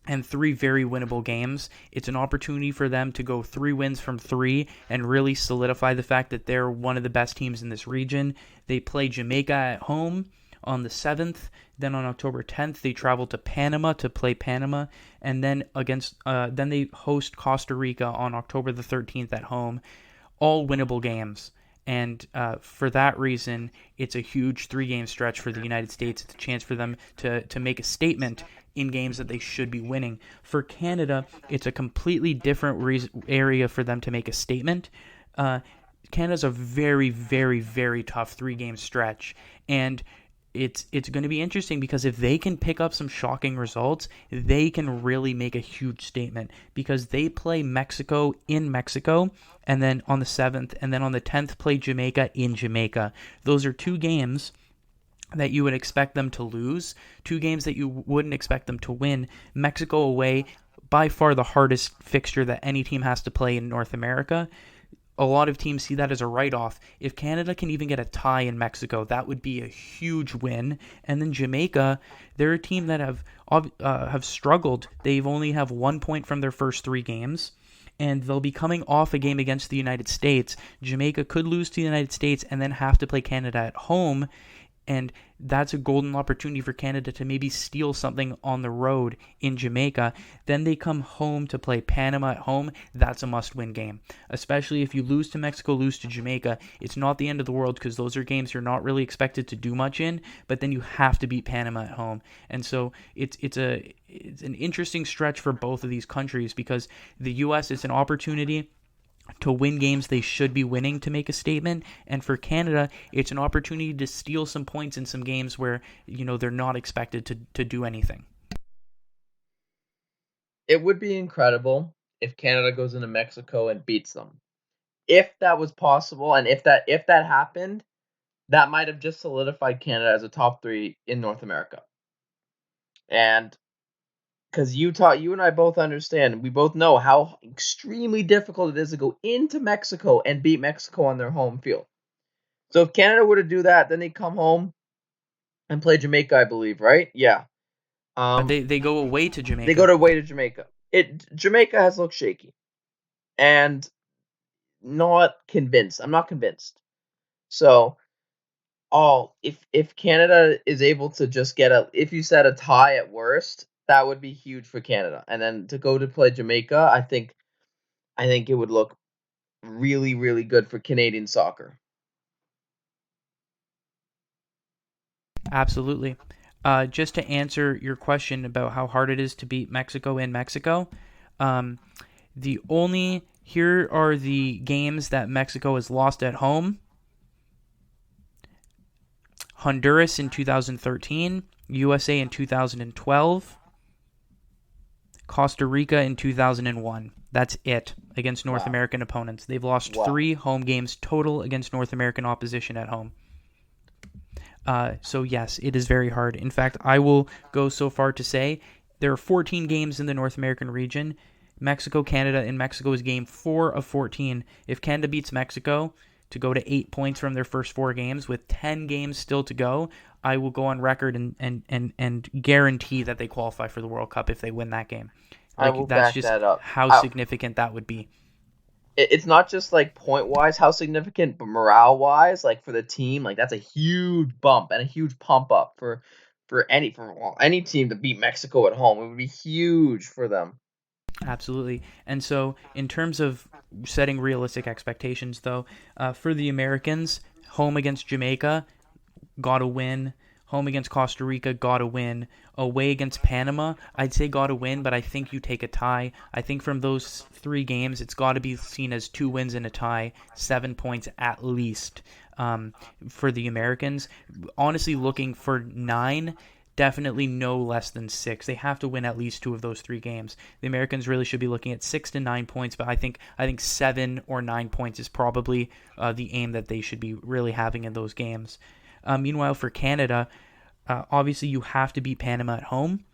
and 3 very winnable games. It's an opportunity for them to go 3 wins from 3 and really solidify the fact that they're one of the best teams in this region. They play Jamaica at home on the 7th. Then on October 10th, they travel to Panama to play Panama. And then then they host Costa Rica on October the 13th at home. All winnable games. And for that reason, it's a huge 3-game stretch for the United States. It's a chance for them to make a statement in games that they should be winning. For Canada, it's a completely different area for them to make a statement. Canada's a very, very, very tough 3-game stretch, and it's going to be interesting because if they can pick up some shocking results, they can really make a huge statement because they play Mexico in Mexico, and then on the 7th, and then on the 10th play Jamaica in Jamaica. Those are 2 games that you would expect them to lose, 2 games that you wouldn't expect them to win. Mexico away, by far the hardest fixture that any team has to play in North America. A lot of teams see that as a write-off. If Canada can even get a tie in Mexico, that would be a huge win. And then Jamaica, they're a team that have struggled. They've only have 1 point from their first 3 games, and they'll be coming off a game against the United States. Jamaica could lose to the United States and then have to play Canada at home, and that's a golden opportunity for Canada to maybe steal something on the road in Jamaica. Then they come home to play Panama at home. That's a must-win game, especially if you lose to Mexico, lose to Jamaica. It's not the end of the world because those are games you're not really expected to do much in, but then you have to beat Panama at home. And so it's an interesting stretch for both of these countries because the U.S. is an opportunity to win games they should be winning to make a statement, and for Canada, it's an opportunity to steal some points in some games where they're not expected to do anything. It would be incredible if Canada goes into Mexico and beats them. If that was possible, and if that happened, that might have just solidified Canada as a top 3 in North America. And because you and I both understand, we both know how extremely difficult it is to go into Mexico and beat Mexico on their home field. So if Canada were to do that, then they come home and play Jamaica, I believe, right? Yeah. They go away to Jamaica. They go away to Jamaica. Jamaica has looked shaky, and not convinced. I'm not convinced. So, if Canada is able to just get if you said a tie at worst, that would be huge for Canada. And then to go to play Jamaica, I think it would look really, really good for Canadian soccer. Absolutely. Just to answer your question about how hard it is to beat Mexico in Mexico, here are the games that Mexico has lost at home. Honduras in 2013, USA in 2012, Costa Rica in 2001. That's it against North American opponents. They've lost 3 home games total against North American opposition at home. So yes, it is very hard. In fact, I will go so far to say there are 14 games in the North American region. Mexico, Canada, and Mexico is game 4 of 14. If Canada beats Mexico to go to 8 points from their first 4 games with 10 games still to go, I will go on record and guarantee that they qualify for the World Cup if they win that game. I will back that up. How significant that would be. It's not just like point-wise, how significant, but morale-wise, like for the team, like that's a huge bump and a huge pump up for any team to beat Mexico at home. It would be huge for them. Absolutely. And so in terms of setting realistic expectations, though, for the Americans, home against Jamaica, got to win. Home against Costa Rica, got to win. Away against Panama, I'd say got to win, but I think you take a tie. I think from those 3 games, it's got to be seen as 2 wins and a tie, 7 points at least for the Americans. Honestly, looking for 9, definitely no less than 6. They have to win at least 2 of those 3 games. The Americans really should be looking at 6 to 9 points, but I think 7 or 9 points is probably the aim that they should be really having in those games. Meanwhile, for Canada, obviously you have to beat Panama at home.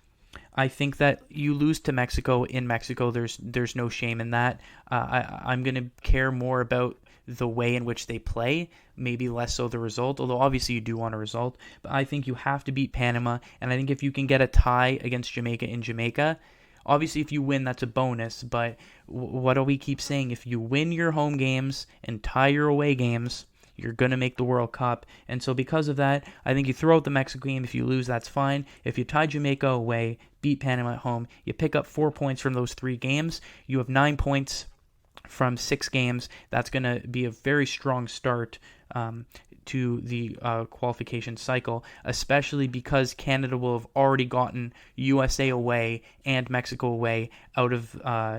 I think that you lose to Mexico in Mexico. There's no shame in that. I'm going to care more about the way in which they play, maybe less so the result, although obviously you do want a result. But I think you have to beat Panama, and I think if you can get a tie against Jamaica in Jamaica, obviously if you win, that's a bonus. But what do we keep saying? If you win your home games and tie your away games, you're going to make the World Cup. And so because of that, I think you throw out the Mexico game. If you lose, that's fine. If you tie Jamaica away, beat Panama at home, you pick up 4 points from those 3 games. You have 9 points from 6 games. That's going to be a very strong start to the qualification cycle, especially because Canada will have already gotten USA away and Mexico away out of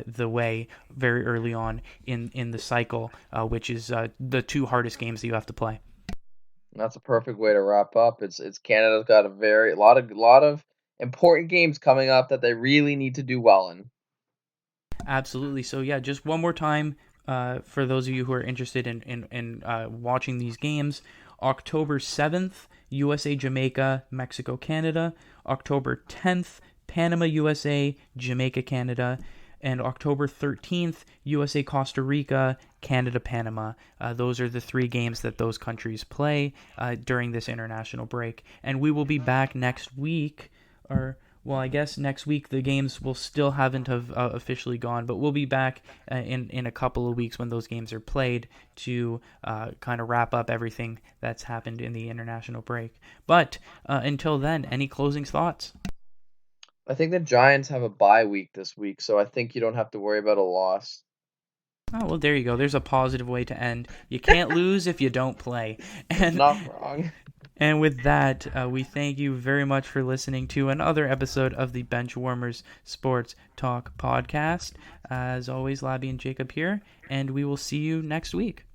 the way very early on in the cycle, which is the two hardest games that you have to play. That's a perfect way to wrap up. It's Canada's got a lot of important games coming up that they really need to do well in. Absolutely. So yeah, just one more time for those of you who are interested in watching these games. October 7th, USA Jamaica, Mexico Canada. October 10th, Panama USA, Jamaica Canada. And October 13th, USA Costa Rica, Canada Panama. Those are the three games that those countries play during this international break. And we will be back next week, well, I guess next week the games will still haven't have officially gone, but we'll be back in a couple of weeks when those games are played to kind of wrap up everything that's happened in the international break. But until then, any closing thoughts? I think the Giants have a bye week this week, so I think you don't have to worry about a loss. Oh, well, there you go. There's a positive way to end. You can't lose if you don't play. And Not wrong. And with that, we thank you very much for listening to another episode of the Benchwarmers Sports Talk podcast. As always, Labi and Jacob here, and we will see you next week.